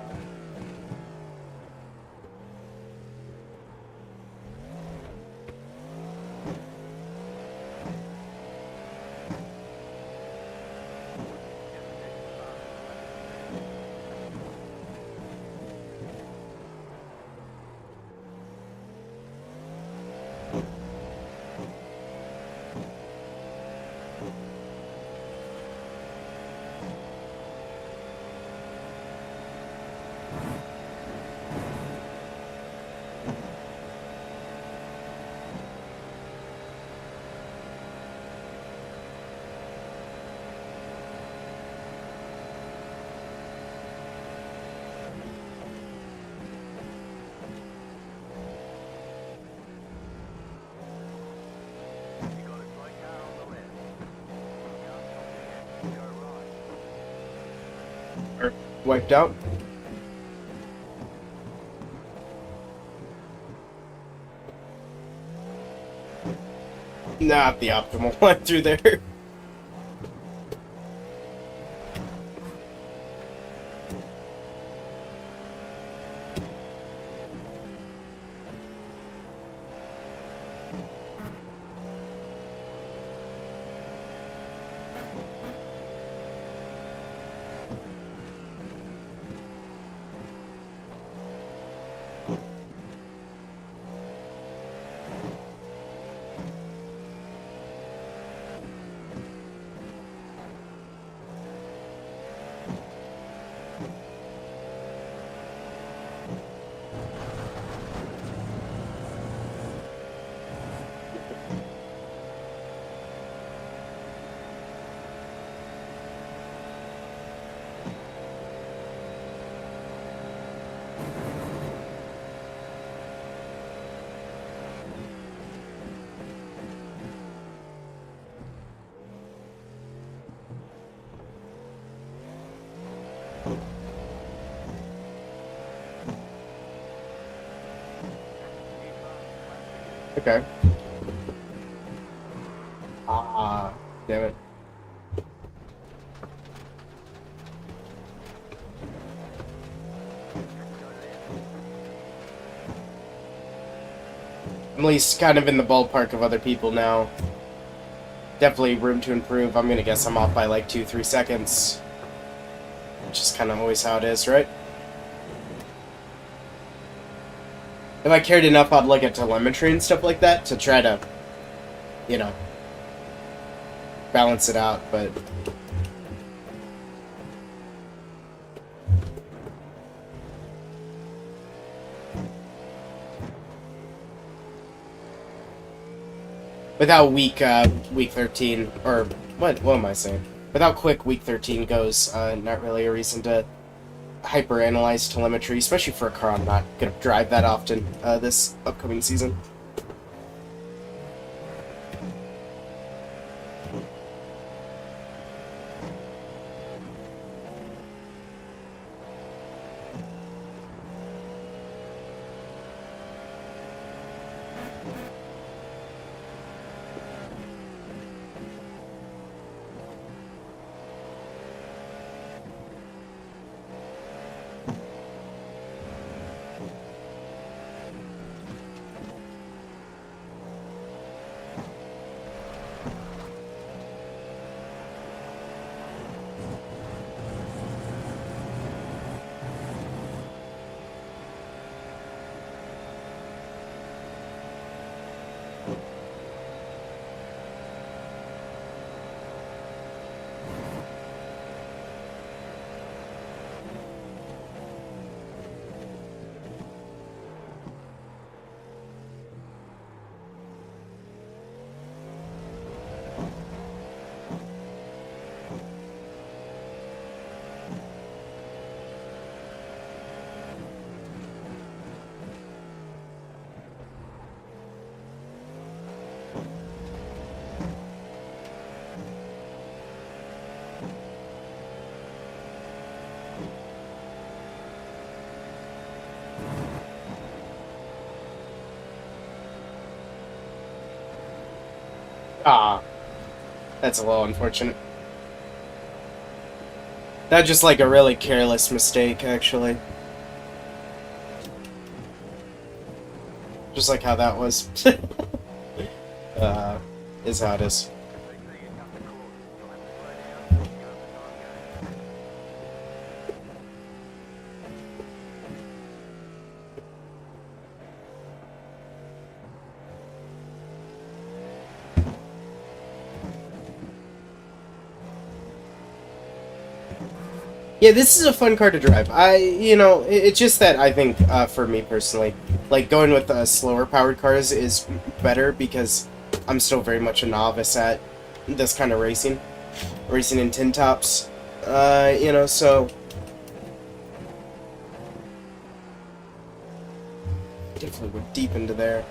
You got a great car on the left. Look out from the edge to your right. Wiped out. Not the optimal one through there. Okay. Ah, damn it. I'm at least kind of in the ballpark of other people now. Definitely room to improve. I'm gonna guess I'm off by like 2-3 seconds. just kind of always how it is, right? If I cared enough, I'd look at telemetry and stuff like that to try to, you know, balance it out, but... Without week 13, or what am I saying? Without quick week 13 goes, not really a reason to hyper-analyze telemetry, especially for a car I'm not going to drive that often this upcoming season. Ah, that's a little unfortunate. That's just like a really careless mistake, actually. Just like how that was. Is how it is. Yeah, this is a fun car to drive. It's just that I think, for me personally, like, going with slower powered cars is better because I'm still very much a novice at this kind of racing in tin tops, so... Definitely went deep into there.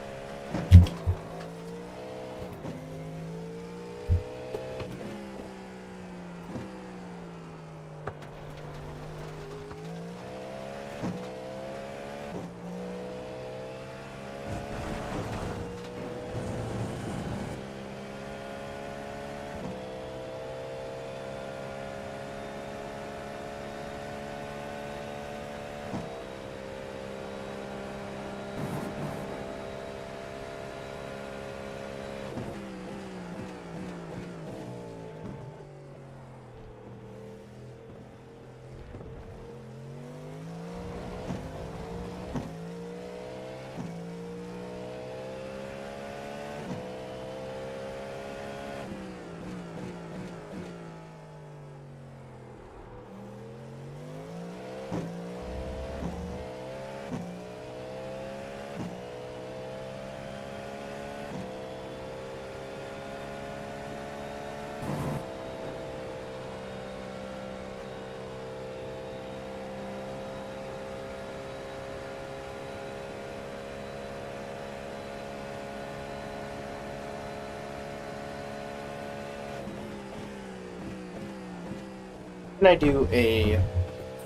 Can I do a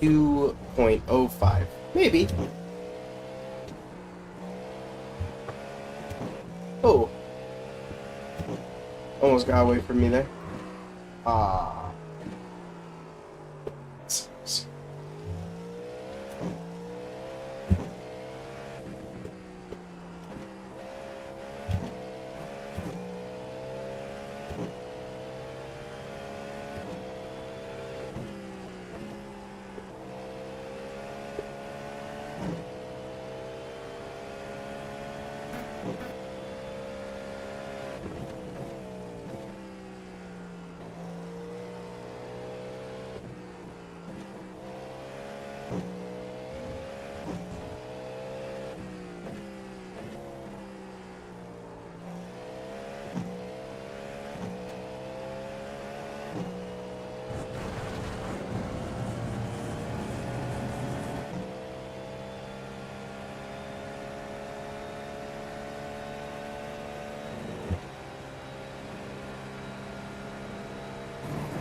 2.05? Maybe. Oh. Almost got away from me there. Ah.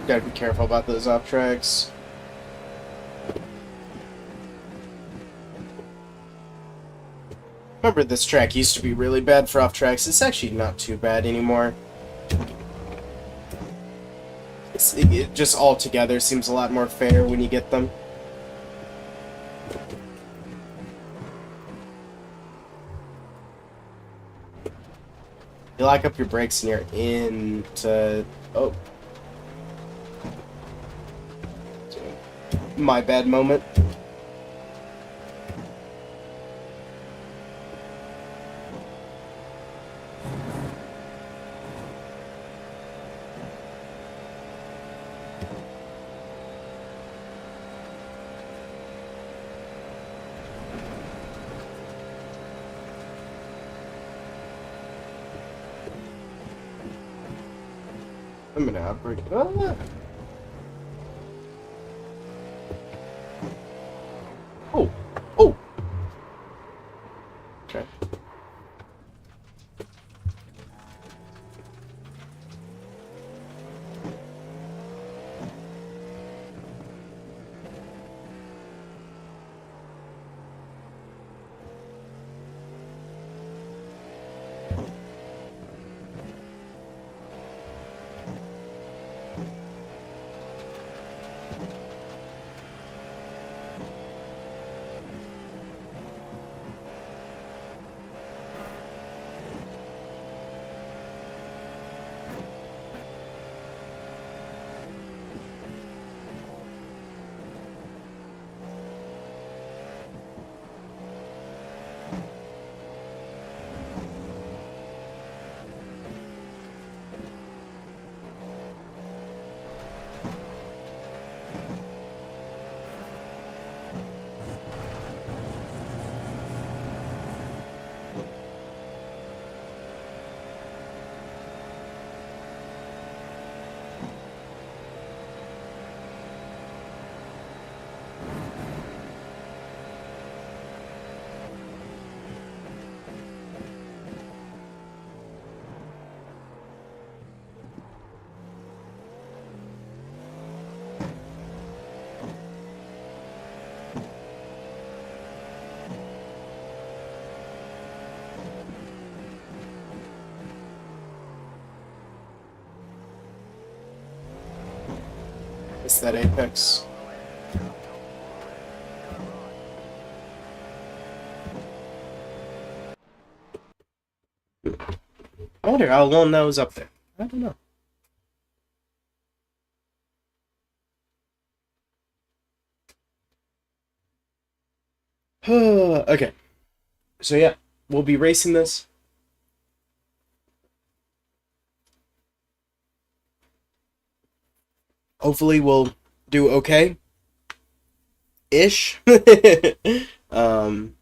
Gotta be careful about those off tracks. Remember, this track used to be really bad for off tracks. It's actually not too bad anymore. It just all together seems a lot more fair when you get them. You lock up your brakes and you're into... Oh. My bad moment. I'm gonna outbreak. Ah. Oh, oh. Okay. It's that apex. I wonder how long that was up there. I don't know. Okay. So yeah, we'll be racing this. Hopefully we'll do okay. Ish. um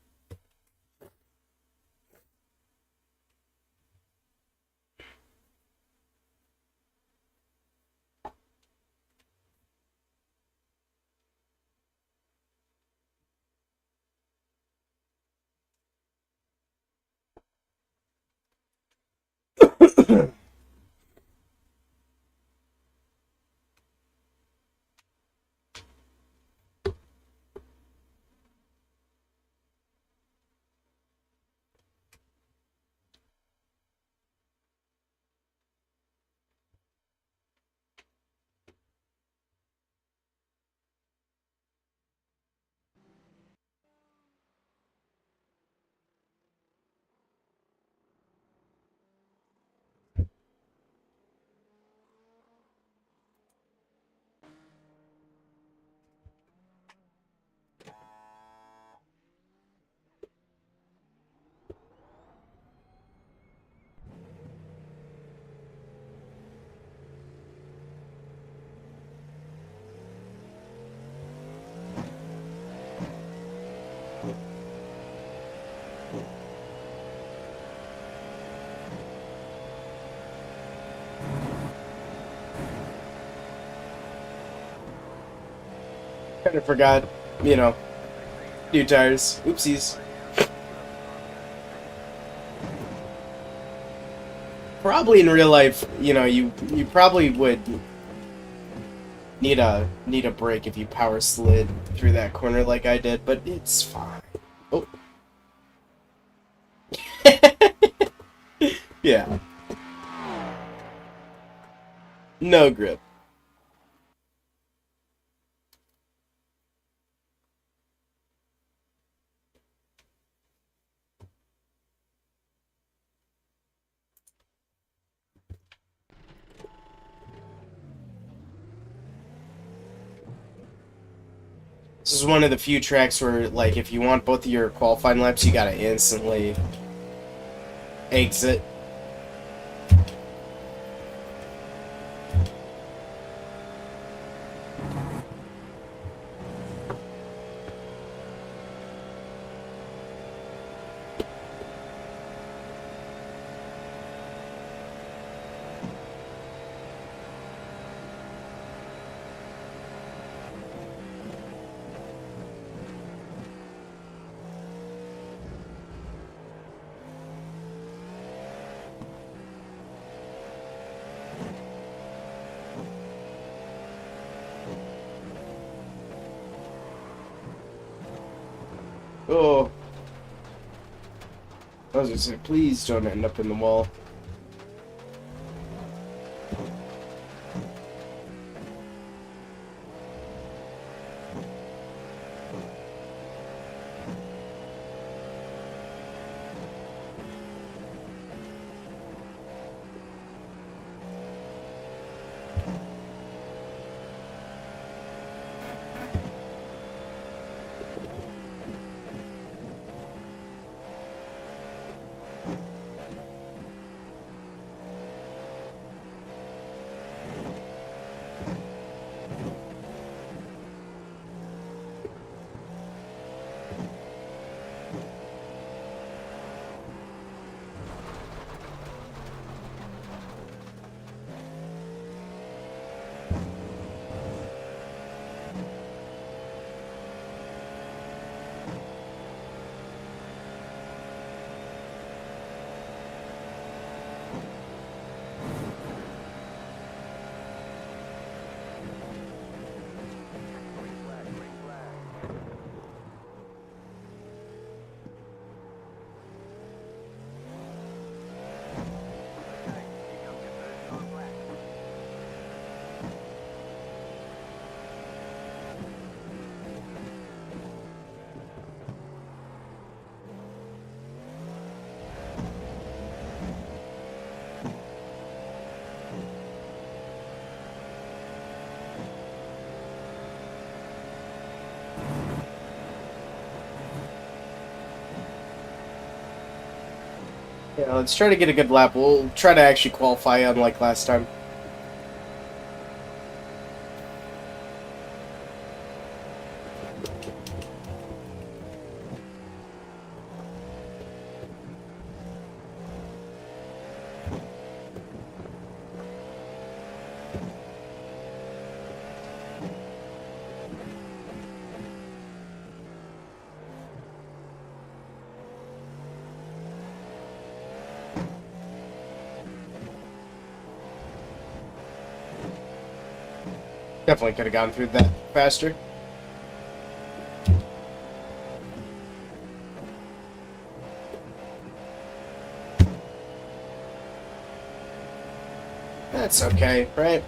Kind of forgot, you know, new tires. Oopsies. Probably in real life, you know, you probably would need a break if you power slid through that corner like I did, but it's fine. Oh. Yeah. No grip. This is one of the few tracks where, like, if you want both of your qualifying laps, you gotta instantly exit. Oh. I was gonna say, please don't end up in the wall. Yeah, let's try to get a good lap. We'll try to actually qualify unlike last time. Definitely could have gone through that faster. That's okay, right?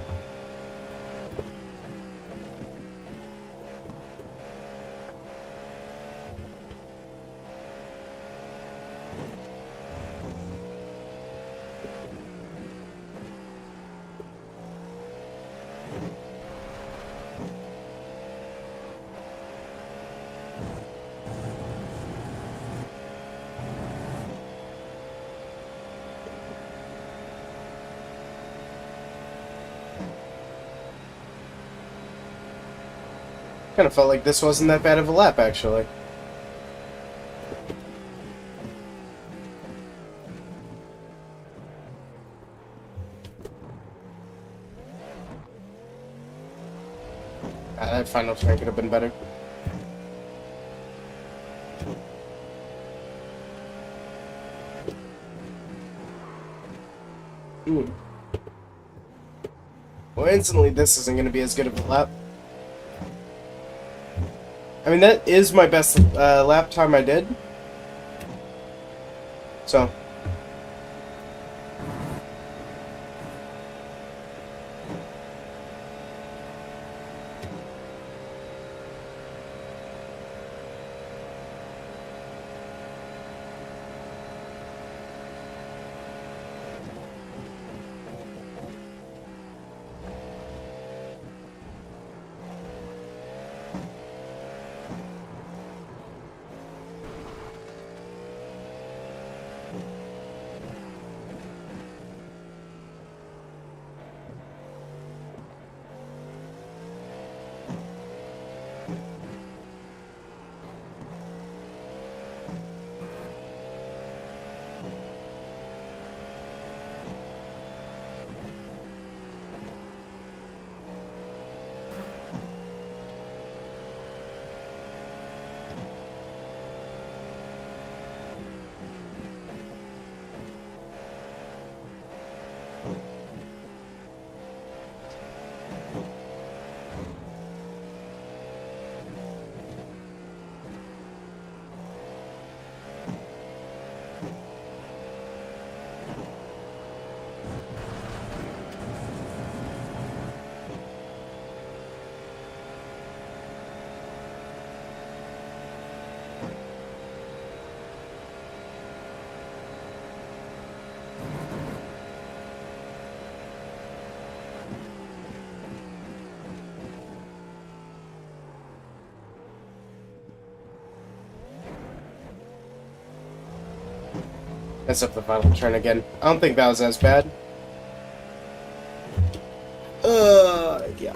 Kind of felt like this wasn't that bad of a lap, actually. That final turn could have been better. Ooh. Well, instantly, this isn't going to be as good of a lap. I mean, that is my best lap time I did. So. Mess up the final turn again. I don't think that was as bad. Yeah.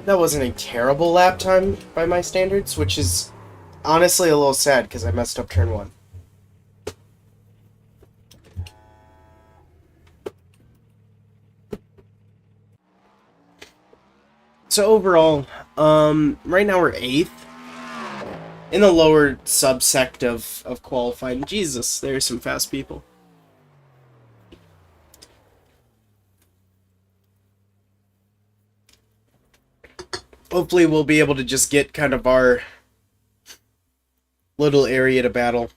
That wasn't a terrible lap time by my standards, which is honestly a little sad because I messed up turn 1. So overall, right now we're 8th. In the lower subsect of qualifying. Jesus, there's some fast people. Hopefully we'll be able to just get kind of our little area to battle.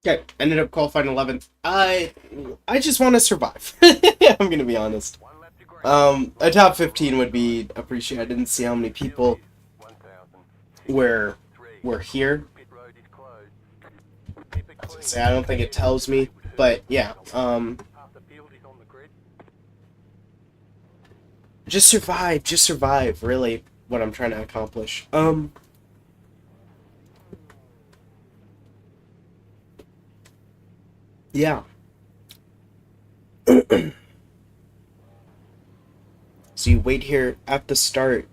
Okay, ended up qualifying 11th. I just want to survive. I'm gonna be honest. One lap to green. A top 15 would be appreciated. I didn't see how many people 1000. were here. Pit road is closed. Keep it I was gonna clean. say I don't think it tells me, but yeah. Half the field is on the grid. Just survive. Just survive. Really, what I'm trying to accomplish. Yeah. So you wait here at the start.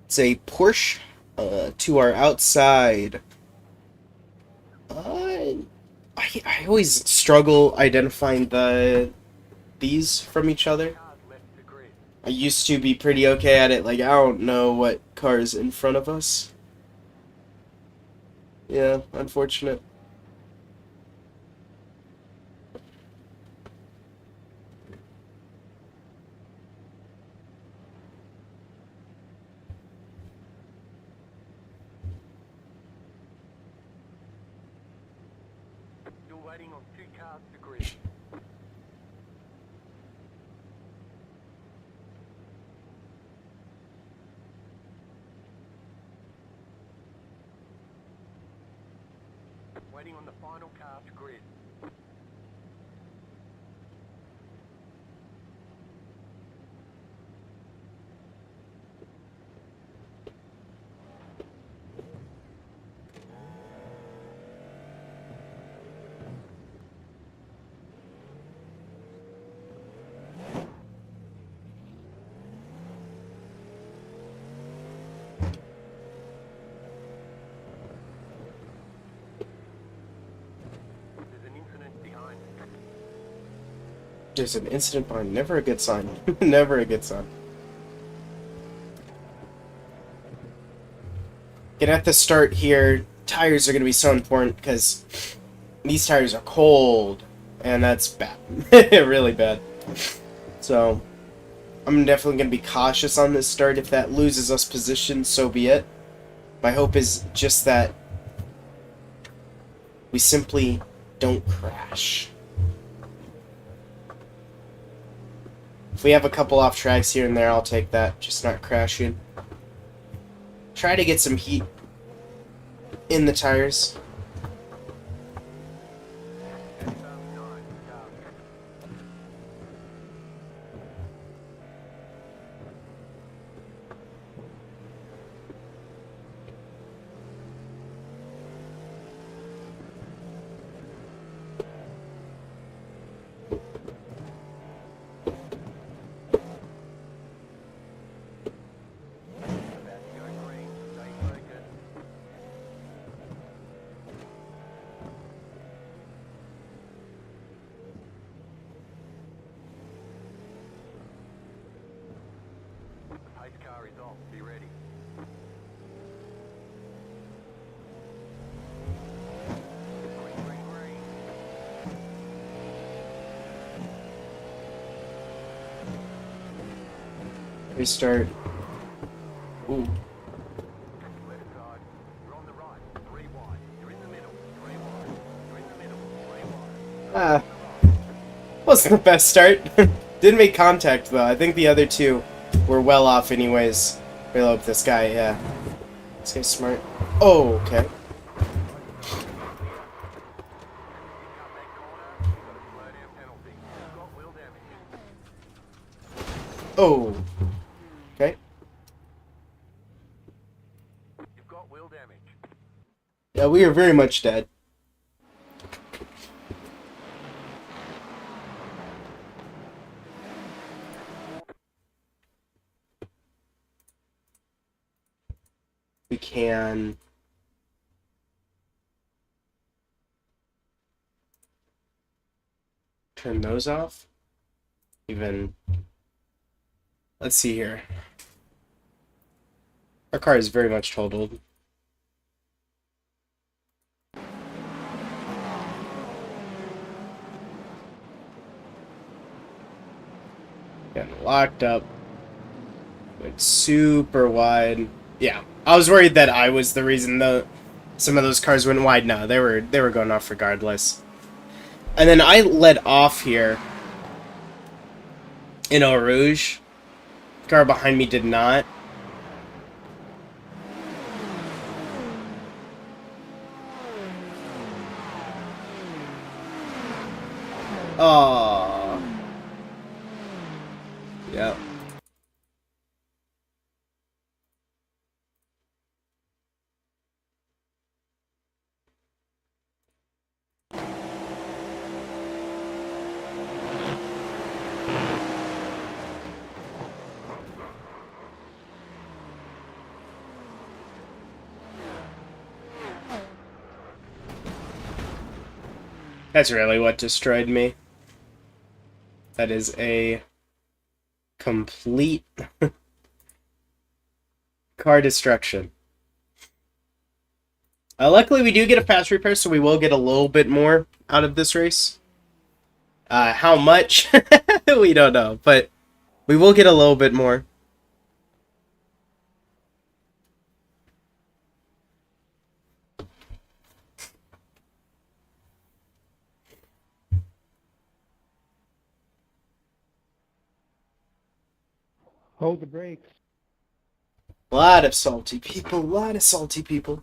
It's a Porsche to our outside. I always struggle identifying these from each other. Cars left to grid. I used to be pretty okay at it. Like, I don't know what car's in front of us. Yeah, unfortunate. Waiting on 2 cars to grid. Waiting on the final car to grid. There's an incident behind. There's an incident behind. Never a good sign. Never a good sign. Get at the start here. Tires are going to be so important because these tires are cold. And that's bad. Really bad. So, I'm definitely going to be cautious on this start. If that loses us position, so be it. My hope is just that we simply don't crash. If we have a couple off tracks here and there, I'll take that. Just not crashing. Try to get some heat in the tires. Pace car is off. Be ready. Green, green, green. Restart. Ooh. Left side. You're on the right. 3 wide. You're in the middle. 3 wide. You're in the middle. 3 wide. Wasn't the best start. Didn't make contact though. I think the other two were well off anyways. Reload this guy, yeah. This guy's smart. Oh, okay. Cut that corner. You've got a slow down penalty. You've got wheel damage. Oh. Okay. You've got wheel damage. Yeah, we are very much dead. We can turn those off. Even, let's see here. Our car is very much totaled. Getting locked up. Went super wide. Yeah, I was worried that I was the reason some of those cars went wide. No, they were going off regardless. And then I let off here in Eau Rouge. The car behind me did not. Oh. Yep. That's really what destroyed me. That is a complete car destruction. Luckily, we do get a fast repair, so we will get a little bit more out of this race. How much? We don't know, but we will get a little bit more. Hold the brakes. A lot of salty people. A lot of salty people.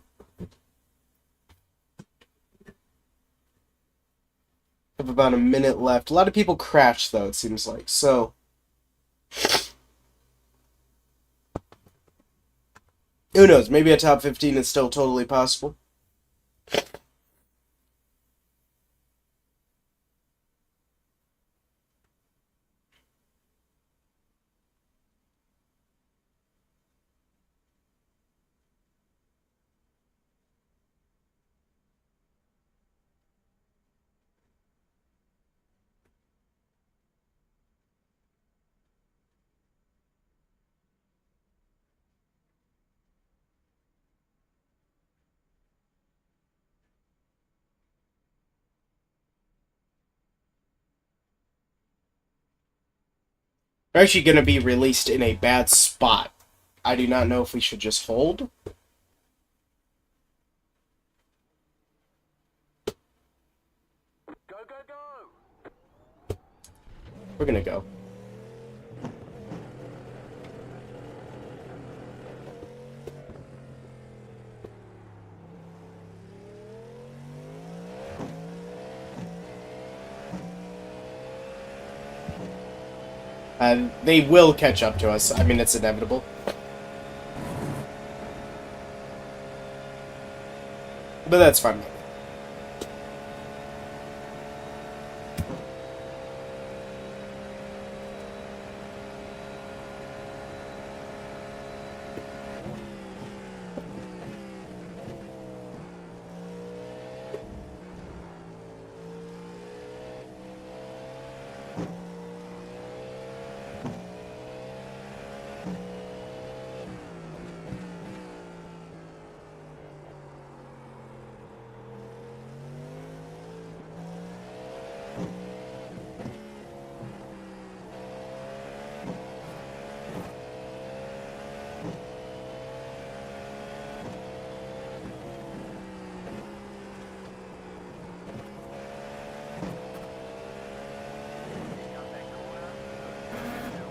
Have about a minute left. A lot of people crashed, though, it seems like. So, who knows? Maybe a top 15 is still totally possible. They're actually going to be released in a bad spot. I do not know if we should just hold. Go, go, go! We're going to go. They will catch up to us. I mean, it's inevitable. But that's fine.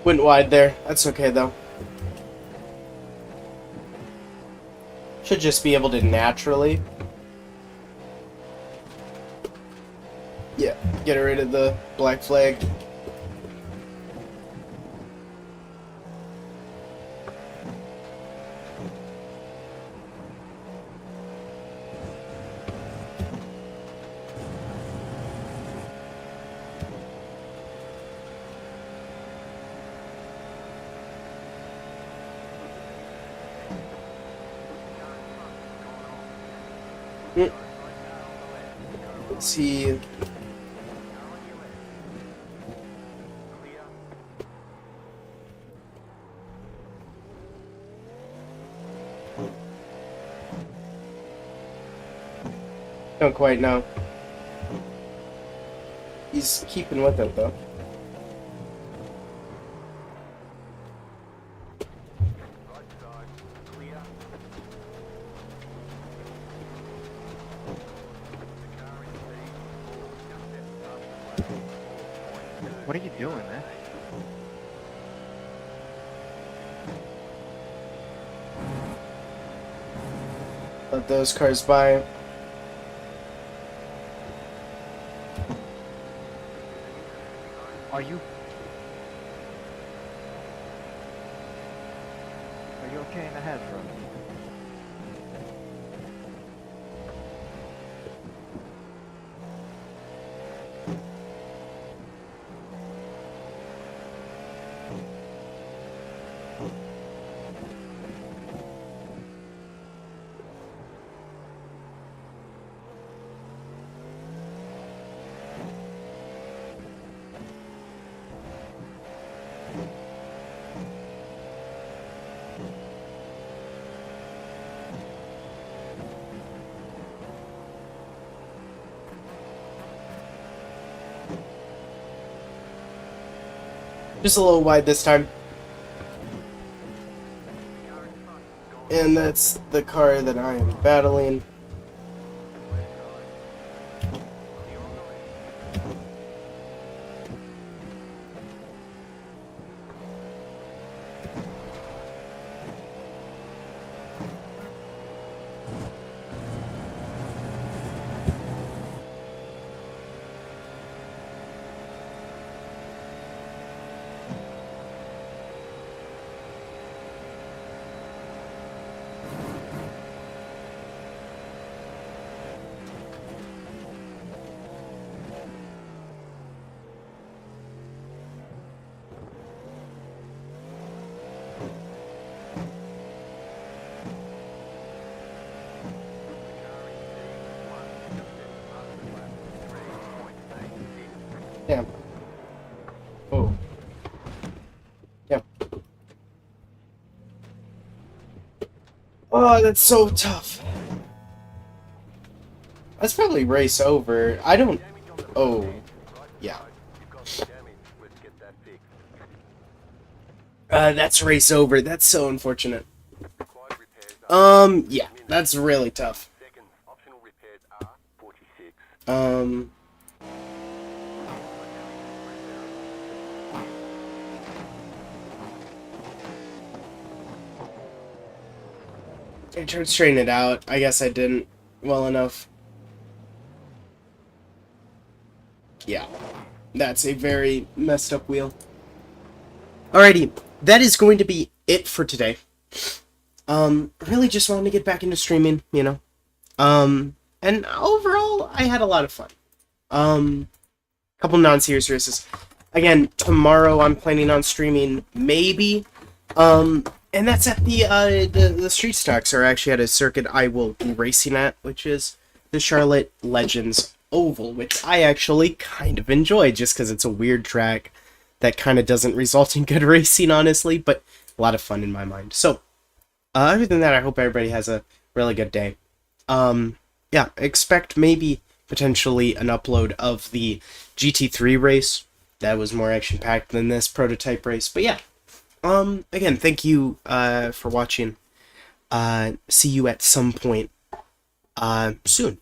Went wide there. That's okay, though. Should just be able to naturally. Yeah, get rid of the black flag. Let's see. Don't quite know. He's keeping with it, though. Right side, clear. The car in speed, just at What are you doing, man? Let those cars by. Are you okay in the head, bro? Just a little wide this time. And that's the car that I am battling. Oh, that's so tough. That's probably race over. I don't... Oh, yeah. You've got some damage. Let's get that fixed. That's race over. That's so unfortunate. Required repairs are Yeah, that's really tough. seconds. Optional repairs are 46. I tried to straighten it out. I guess I didn't well enough. Yeah, that's a very messed up wheel. Alrighty, that is going to be it for today. Really just wanted to get back into streaming, you know. And overall, I had a lot of fun. Couple non-serious races. Again, tomorrow I'm planning on streaming, maybe. And that's at the street stocks are actually at a circuit I will be racing at, which is the Charlotte Legends Oval, which I actually kind of enjoy, just because it's a weird track that kind of doesn't result in good racing, honestly, but a lot of fun in my mind. So, other than that, I hope everybody has a really good day. Yeah, expect maybe potentially an upload of the GT3 race. That was more action-packed than this prototype race, but yeah. Again, thank you, for watching. See you at some point, soon.